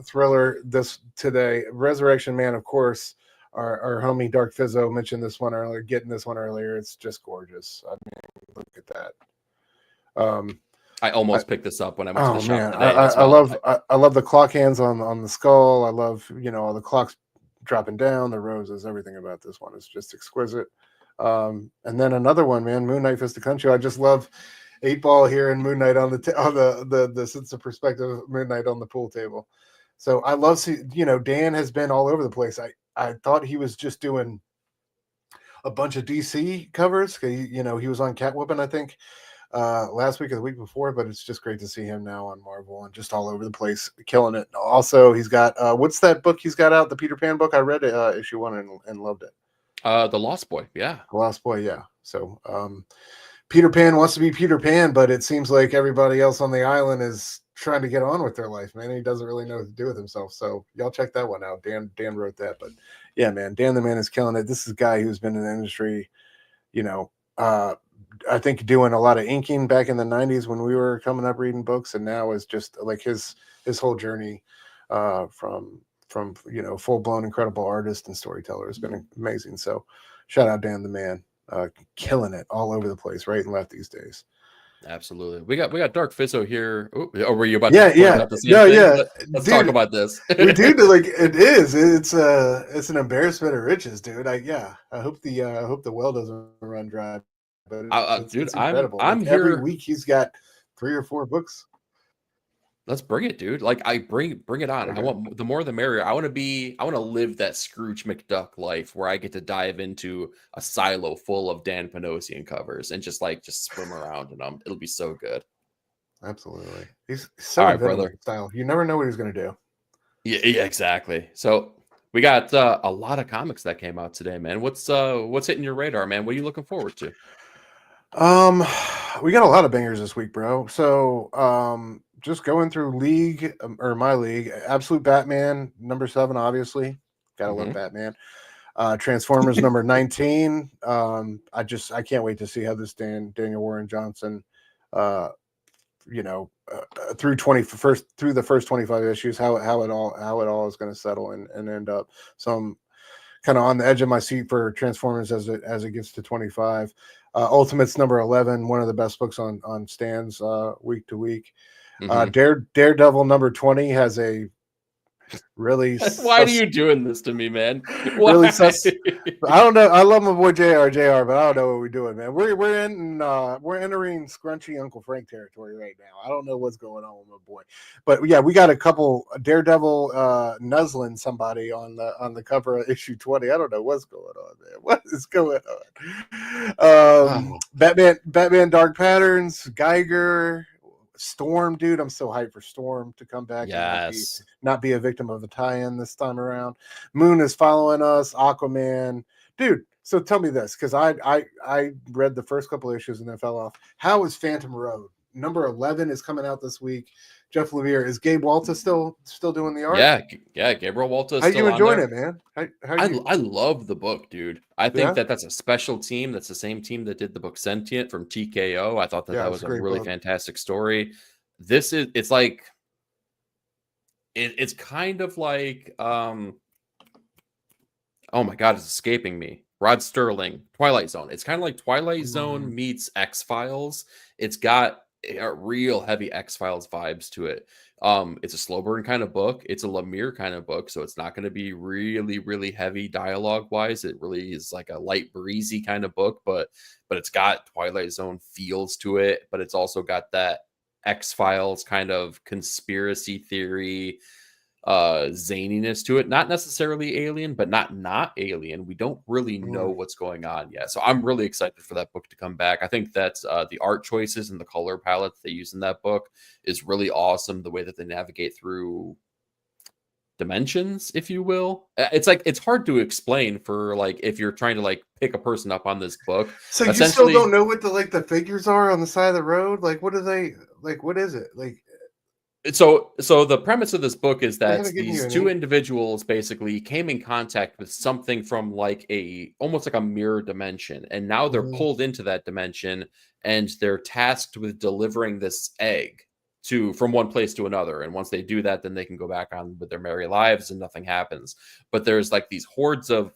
thriller this today. Resurrection Man, of course. Our homie Dark Fizzo mentioned this one earlier, getting this one earlier. It's just gorgeous. I mean, look at that. I almost picked this up when I went to the shop today. I love the clock hands on the skull. I love, all the clocks dropping down, the roses, everything about this one is just exquisite. And then another one, man, Moon Knight Fist of Country. I just love 8-Ball here and Moon Knight on the sense of perspective of Moon Knight on the pool table. So I love Dan has been all over the place. I thought he was just doing a bunch of DC covers. You know, he was on Catwoman, I think, last week or the week before, but it's just great to see him now on Marvel and just all over the place, killing it. Also, he's got what's that book he's got out? The Peter Pan book. I read it, issue 1 and loved it. The Lost Boy, yeah. The Lost Boy, yeah. So Peter Pan wants to be Peter Pan, but it seems like everybody else on the island is trying to get on with their life, man. He doesn't really know what to do with himself. So y'all check that one out. Dan wrote that, but yeah, man, Dan the Man is killing it. This is a guy who's been in the industry, you know, I think doing a lot of inking back in the 90s when we were coming up reading books, and now is just like his whole journey from you know, full-blown incredible artist and storyteller has been amazing. So shout out Dan the Man, killing it all over the place, right and left these days. Absolutely. We got Dark Fizzo here. Oh, were you about to yeah. Let's Dude, talk about this. We do like it is. It's an embarrassment of riches, dude. I hope the well doesn't run dry. But it's incredible. I'm like here every week. He's got 3 or 4 books. Let's bring it, dude. Like I bring it on. Okay. I want the more the merrier. I want to live that Scrooge McDuck life where I get to dive into a silo full of Dan Panosian covers and just swim around and it'll be so good. Absolutely. He's so all right, brother. Style. You never know what he's gonna do. Yeah, exactly. So we got a lot of comics that came out today, man. What's hitting your radar, man? What are you looking forward to? We got a lot of bangers this week, bro. So just going through league or my league, Absolute Batman number 7, obviously. Gotta love Batman. Transformers number 19. I can't wait to see how this Daniel Warren Johnson you know, through the first 25 issues, how it all is going to settle and end up. So I'm kind of on the edge of my seat for Transformers as it gets to 25. Ultimates number 11, one of the best books on stands week to week. Daredevil number 20 has a really why are you doing this to me, man? Why? Really I don't know. I love my boy JR, but I don't know what we're doing, man. We're entering scrunchy Uncle Frank territory right now. I don't know what's going on with my boy, but yeah, we got a couple Daredevil nuzzling somebody on the cover of issue 20. I don't know what's going on, man. What is going on? Batman Dark Patterns, Geiger, Storm, dude. I'm so hyped for Storm to come back. Yes. And not be a victim of a tie-in this time around. Moon is following us. Aquaman, dude. So tell me this, because I read the first couple issues and then fell off. How is Phantom Road? Number 11 is coming out this week. Jeff Lemire, is Gabe Walta still doing the art? Yeah. Gabriel Walta. How you enjoying it, man? I love the book, dude. I think that's a special team. That's the same team that did the book Sentient from TKO. I thought that was a really fantastic story. It's kind of like oh my god, it's escaping me. Rod Serling, Twilight Zone. It's kind of like Twilight Zone meets X-Files. It's got a real heavy X-Files vibes to it. It's a slow burn kind of book. It's a Lemire kind of book, so it's not going to be really, really heavy dialogue wise. It really is like a light breezy kind of book, but it's got Twilight Zone feels to it, but it's also got that X-Files kind of conspiracy theory zaniness to it. Not necessarily alien, but not alien. We don't really know what's going on yet, so I'm really excited for that book to come back. I think that's the art choices and the color palette they use in that book is really awesome. The way that they navigate through dimensions, if you will. It's hard to explain for like if you're trying to like pick a person up on this book. So you still don't know what the figures are on the side of the road? Like what are they like? What is it like? So the premise of this book is that these two individuals basically came in contact with something from like almost like a mirror dimension, and now they're pulled into that dimension, and they're tasked with delivering this egg from one place to another. And once they do that, then they can go back on with their merry lives and nothing happens. But there's like these hordes of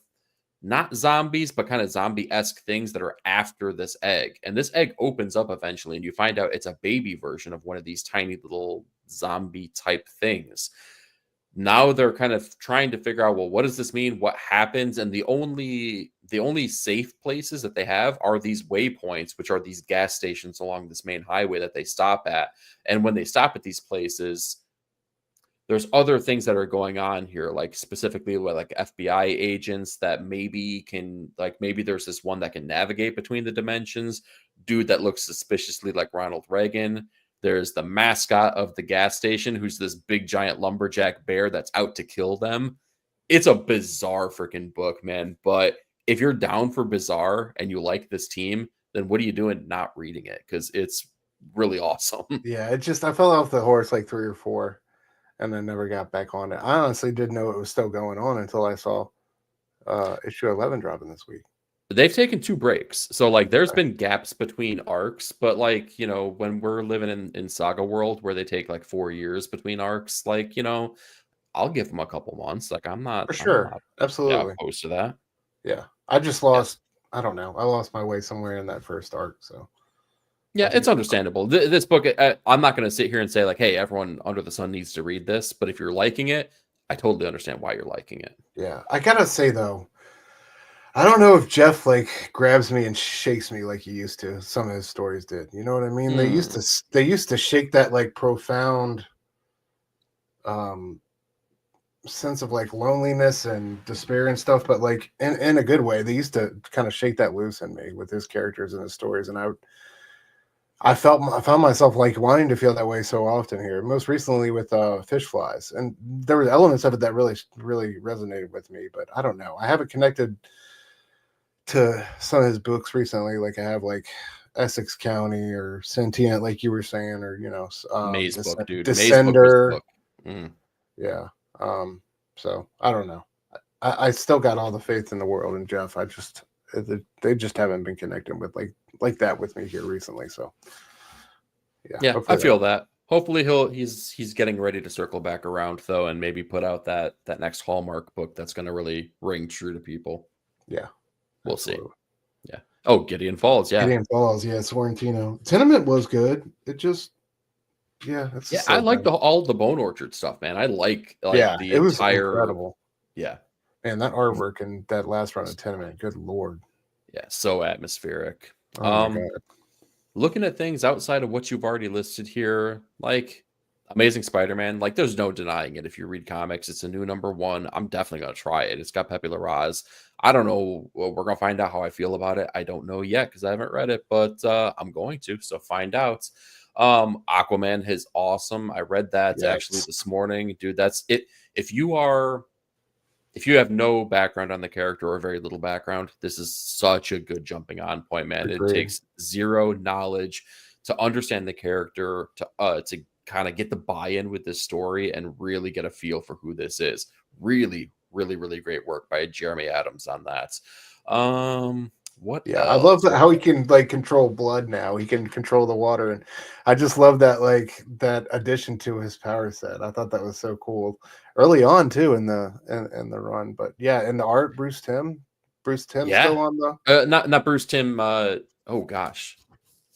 not zombies, but kind of zombie-esque things that are after this egg. And this egg opens up eventually, and you find out it's a baby version of one of these tiny little zombie type things. Now they're kind of trying to figure out, well, what does this mean? What happens? And the only safe places that they have are these waypoints, which are these gas stations along this main highway that they stop at. And when they stop at these places, there's other things that are going on here, like specifically with like FBI agents that maybe can, like, maybe there's this one that can navigate between the dimensions, dude that looks suspiciously like Ronald Reagan. There's the mascot of the gas station, who's this big giant lumberjack bear that's out to kill them. It's a bizarre freaking book, man. But if you're down for bizarre and you like this team, then what are you doing not reading it? Because it's really awesome. Yeah, it just, I fell off the horse like 3 or 4 and then never got back on it. I honestly didn't know it was still going on until I saw issue 11 dropping this week. They've taken 2 breaks. So like there's been gaps between arcs, but like, you know, when we're living in Saga world where they take like 4 years between arcs, like, you know, I'll give them a couple months. Like I'm not For sure. Absolutely. opposed to that. Yeah. I just lost, I don't know. I lost my way somewhere in that first arc. So yeah, it's understandable. This book, I'm not going to sit here and say like, hey, everyone under the sun needs to read this. But if you're liking it, I totally understand why you're liking it. Yeah. I got to say though, I don't know if Jeff like grabs me and shakes me like he used to. Some of his stories did. You know what I mean? They used to shake that like profound sense of like loneliness and despair and stuff, but like in a good way. They used to kind of shake that loose in me with his characters and his stories, and I found myself like wanting to feel that way so often here. Most recently with Fish Flies, and there were elements of it that really resonated with me. But I don't know. I haven't connected to some of his books recently, like I have like Essex County or Sentient, like you were saying, or you know, Maze book, dude. Descender. Maze book was the book. Yeah. So I don't know. I still got all the faith in the world in Jeff. They just haven't been connecting with like that with me here recently. So yeah, I feel that. Hopefully he's getting ready to circle back around though, and maybe put out that next Hallmark book that's going to really ring true to people. Yeah. We'll see. Yeah. Oh, Gideon Falls. Yeah. Gideon Falls. Yeah. Sorrentino. Tenement was good. It just, I like all the Bone Orchard stuff, man. I like the it was entire incredible. Yeah. Man, that artwork and that last run of Tenement, good Lord. Yeah. So atmospheric. Oh my God. Looking at things outside of what you've already listed here, like Amazing Spider-Man, like there's no denying it. If you read comics, it's a new #1. I'm definitely going to try it. It's got Pepe Larraz. I don't know. We're going to find out how I feel about it. I don't know yet because I haven't read it, but I'm going to. So find out. Aquaman is awesome. I read that actually this morning. Dude, that's it. If you have no background on the character or very little background, this is such a good jumping on point, man. Agreed. It takes zero knowledge to understand the character, to kind of get the buy-in with this story and really get a feel for who this is. Really, really, really great work by Jeremy Adams on that. What else? I love how he can like control blood now. He can control the water, and I just love that that addition to his power set. I thought that was so cool early on too in the run. But yeah, in the art, Bruce Timm still on the not Bruce Timm. Oh gosh,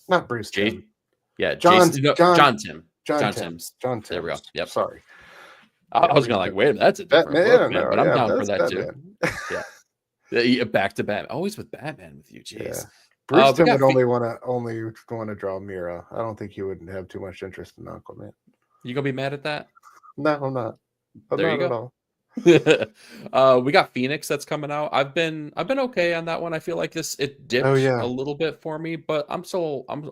not Bruce Timm. Yeah, John Timm. John Timms. There we go. Yep. Sorry. I was gonna wait. That's a different book, man, but I'm down for that Batman. Too. Yeah. Back to Batman. Always with Batman with you, jeez. Yeah. Bruce Timm would only want to draw Mira. I don't think he would have too much interest in Aquaman. You gonna be mad at that? No, I'm not. There you go. We got Phoenix that's coming out. I've been okay on that one. I feel like it dipped a little bit for me, but I'm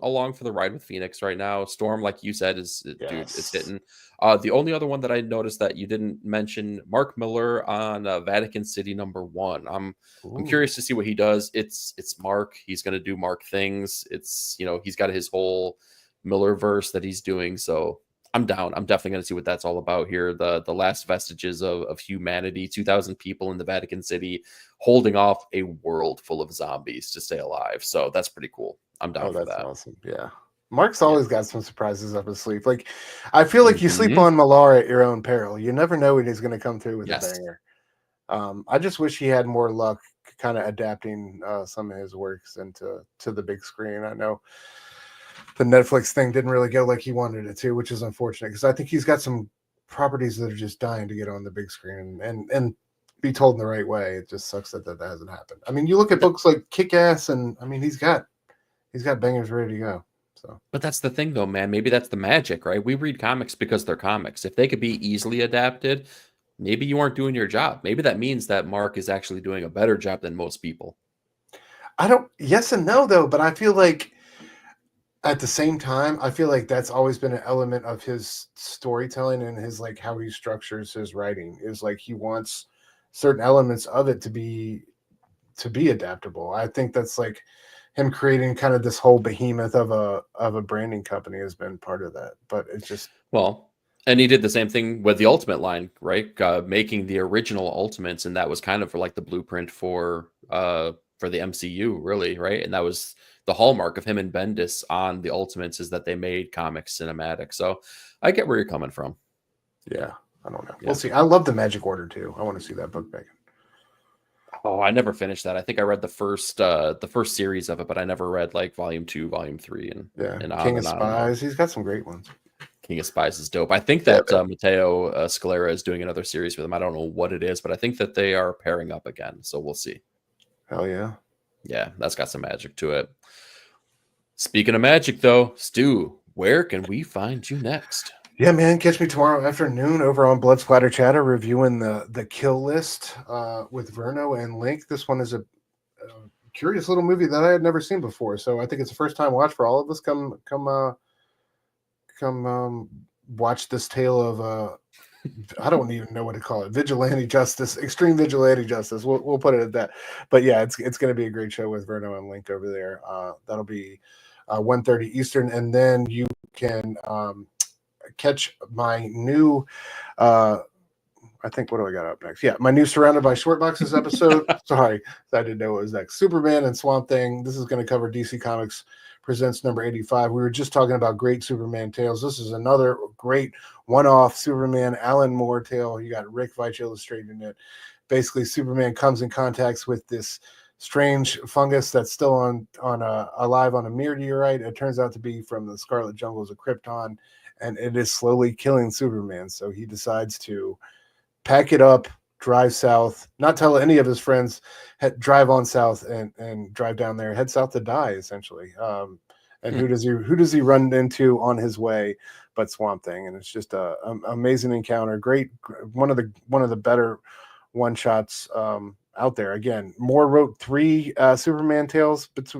along for the ride with Phoenix right now. Storm, like you said, dude, it's hitting. The only other one that I noticed that you didn't mention, Mark Miller on Vatican City #1. I'm curious to see what he does. It's Mark. He's gonna do Mark things. It's he's got his whole Miller verse that he's doing. So I'm down. I'm definitely going to see what that's all about here. The last vestiges of humanity, 2,000 people in the Vatican City holding off a world full of zombies to stay alive. So that's pretty cool. I'm down for that. That's awesome. Yeah. Mark's always got some surprises up his sleeve. Like, I feel like you sleep on Millar at your own peril. You never know when he's going to come through with a banger. I just wish he had more luck kind of adapting some of his works to the big screen. I know the Netflix thing didn't really go like he wanted it to, which is unfortunate because I think he's got some properties that are just dying to get on the big screen and be told in the right way. It just sucks that hasn't happened. I mean, you look at books like Kick-Ass, and I mean he's got bangers ready to go. So, But that's the thing, though, man. Maybe that's the magic, right? We read comics because they're comics. If they could be easily adapted, maybe you aren't doing your job. Maybe that means that Mark is actually doing a better job than most people. I don't. Yes and no, though. But I feel like at the same time, I feel like that's always been an element of his storytelling and his like how he structures his writing is like he wants certain elements of it to be adaptable. I think that's like him creating kind of this whole behemoth of a branding company has been part of that. But it's just Well, and he did the same thing with the Ultimate line, right? Making the original Ultimates, and that was kind of like the blueprint for the MCU, really, right? And that was the hallmark of him and Bendis on the Ultimates is that they made comics cinematic. So I get where you're coming from. yeah, I don't know. Yeah. We'll see. I love the Magic Order too. I want to see that book back. Oh, I never finished that. I think I read the first series of it, but I never read like volume 2, volume 3, and on King of and on. Spies. He's got some great ones. King of Spies is dope. I think that Matteo Scalera is doing another series with him. I don't know what it is, but I think that they are pairing up again. So we'll see. Hell yeah. Yeah, that's got some magic to it. Speaking of magic, though, Stu, where can we find you next? Yeah, man, catch me tomorrow afternoon over on Blood Splatter Chatter reviewing the Kill List with Verno and Link. This one is a curious little movie that I had never seen before, so I think it's a first time watch for all of us. Come watch this tale of I don't even know what to call it. Vigilante justice, extreme vigilante justice. We'll put it at that. But yeah, it's going to be a great show with Verno and Link over there. That'll be 1:30 Eastern, and then you can catch my new I think what do I got up next? Yeah, my new Surrounded by Short Boxes episode. Sorry, I didn't know it was next. Superman and Swamp Thing. This is going to cover DC Comics Presents number 85. We were just talking about great Superman tales. This is another great one-off Superman Alan Moore tale. You got Rick Veitch illustrating it. Basically, Superman comes in contact with this strange fungus that's still alive on a meteorite. It turns out to be from the Scarlet Jungles of Krypton, and it is slowly killing Superman. So he decides to pack it up, drive south, not tell any of his friends, drive on south and drive down there, head south to die, essentially. And who does he run into on his way but Swamp Thing? And it's just a amazing encounter. Great, one of the better one shots out there. Again, Moore wrote 3 Superman tales, but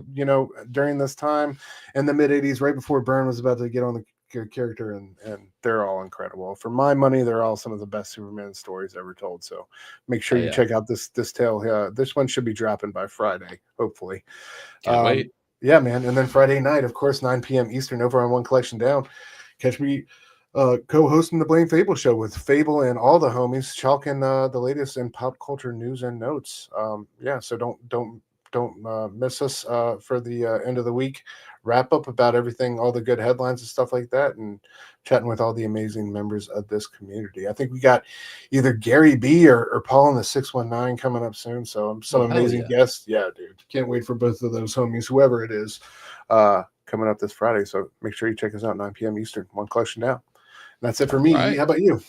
during this time in the mid '80s, right before Byrne was about to get on the character, and they're all incredible. For my money, they're all some of the best Superman stories ever told. So make sure you check out this tale. This one should be dropping by Friday, hopefully. Can't wait. Yeah, man. And then Friday night, of course, 9 p.m. Eastern over on One Collection Down. Catch me co-hosting the Blame Fable show with Fable and all the homies, chalking the latest in pop culture news and notes. So don't miss us for the end of the week wrap up about everything, all the good headlines and stuff like that, and chatting with all the amazing members of this community. I think we got either Gary B or Paul in the 619 coming up soon. So some amazing guests. Yeah, dude. Can't wait for both of those homies, whoever it is, coming up this Friday. So make sure you check us out 9 p.m. Eastern, One Collection Now. And that's it for me. Right. How about you?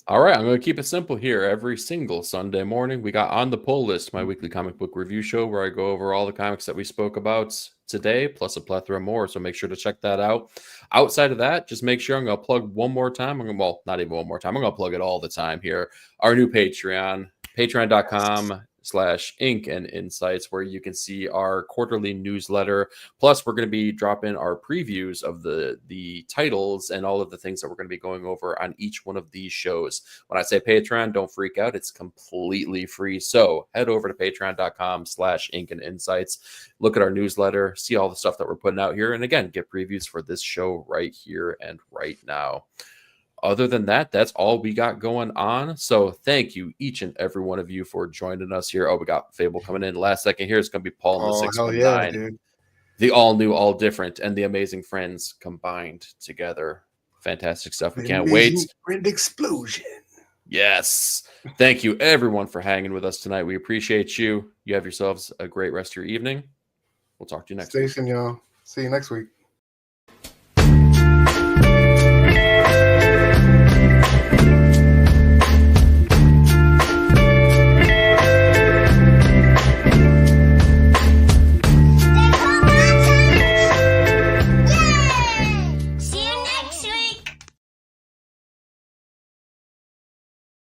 All right, I'm going to keep it simple here. Every single Sunday morning, we got On the Pull List, my weekly comic book review show where I go over all the comics that we spoke about today, plus a plethora more. So make sure to check that out. Outside of that, just make sure I'm going to plug one more time. Not even one more time. I'm going to plug it all the time here. Our new Patreon, patreon.com/ink and insights, where you can see our quarterly newsletter. Plus, we're going to be dropping our previews of the titles and all of the things that we're going to be going over on each one of these shows. When I say Patreon, don't freak out. It's completely free. So head over to patreon.com/ink and insights. Look at our newsletter, see all the stuff that we're putting out here. And again, get previews for this show right here and right now. Other than that, that's all we got going on. So thank you, each and every one of you, for joining us here. Oh, we got Fable coming in last second here. It's going to be Paul in the 619. Yeah, dude. The all new, all different, and the amazing friends combined together. Fantastic stuff. We can't wait. Friend explosion. Yes. Thank you, everyone, for hanging with us tonight. We appreciate you. You have yourselves a great rest of your evening. We'll talk to you next week. Y'all. See you next week.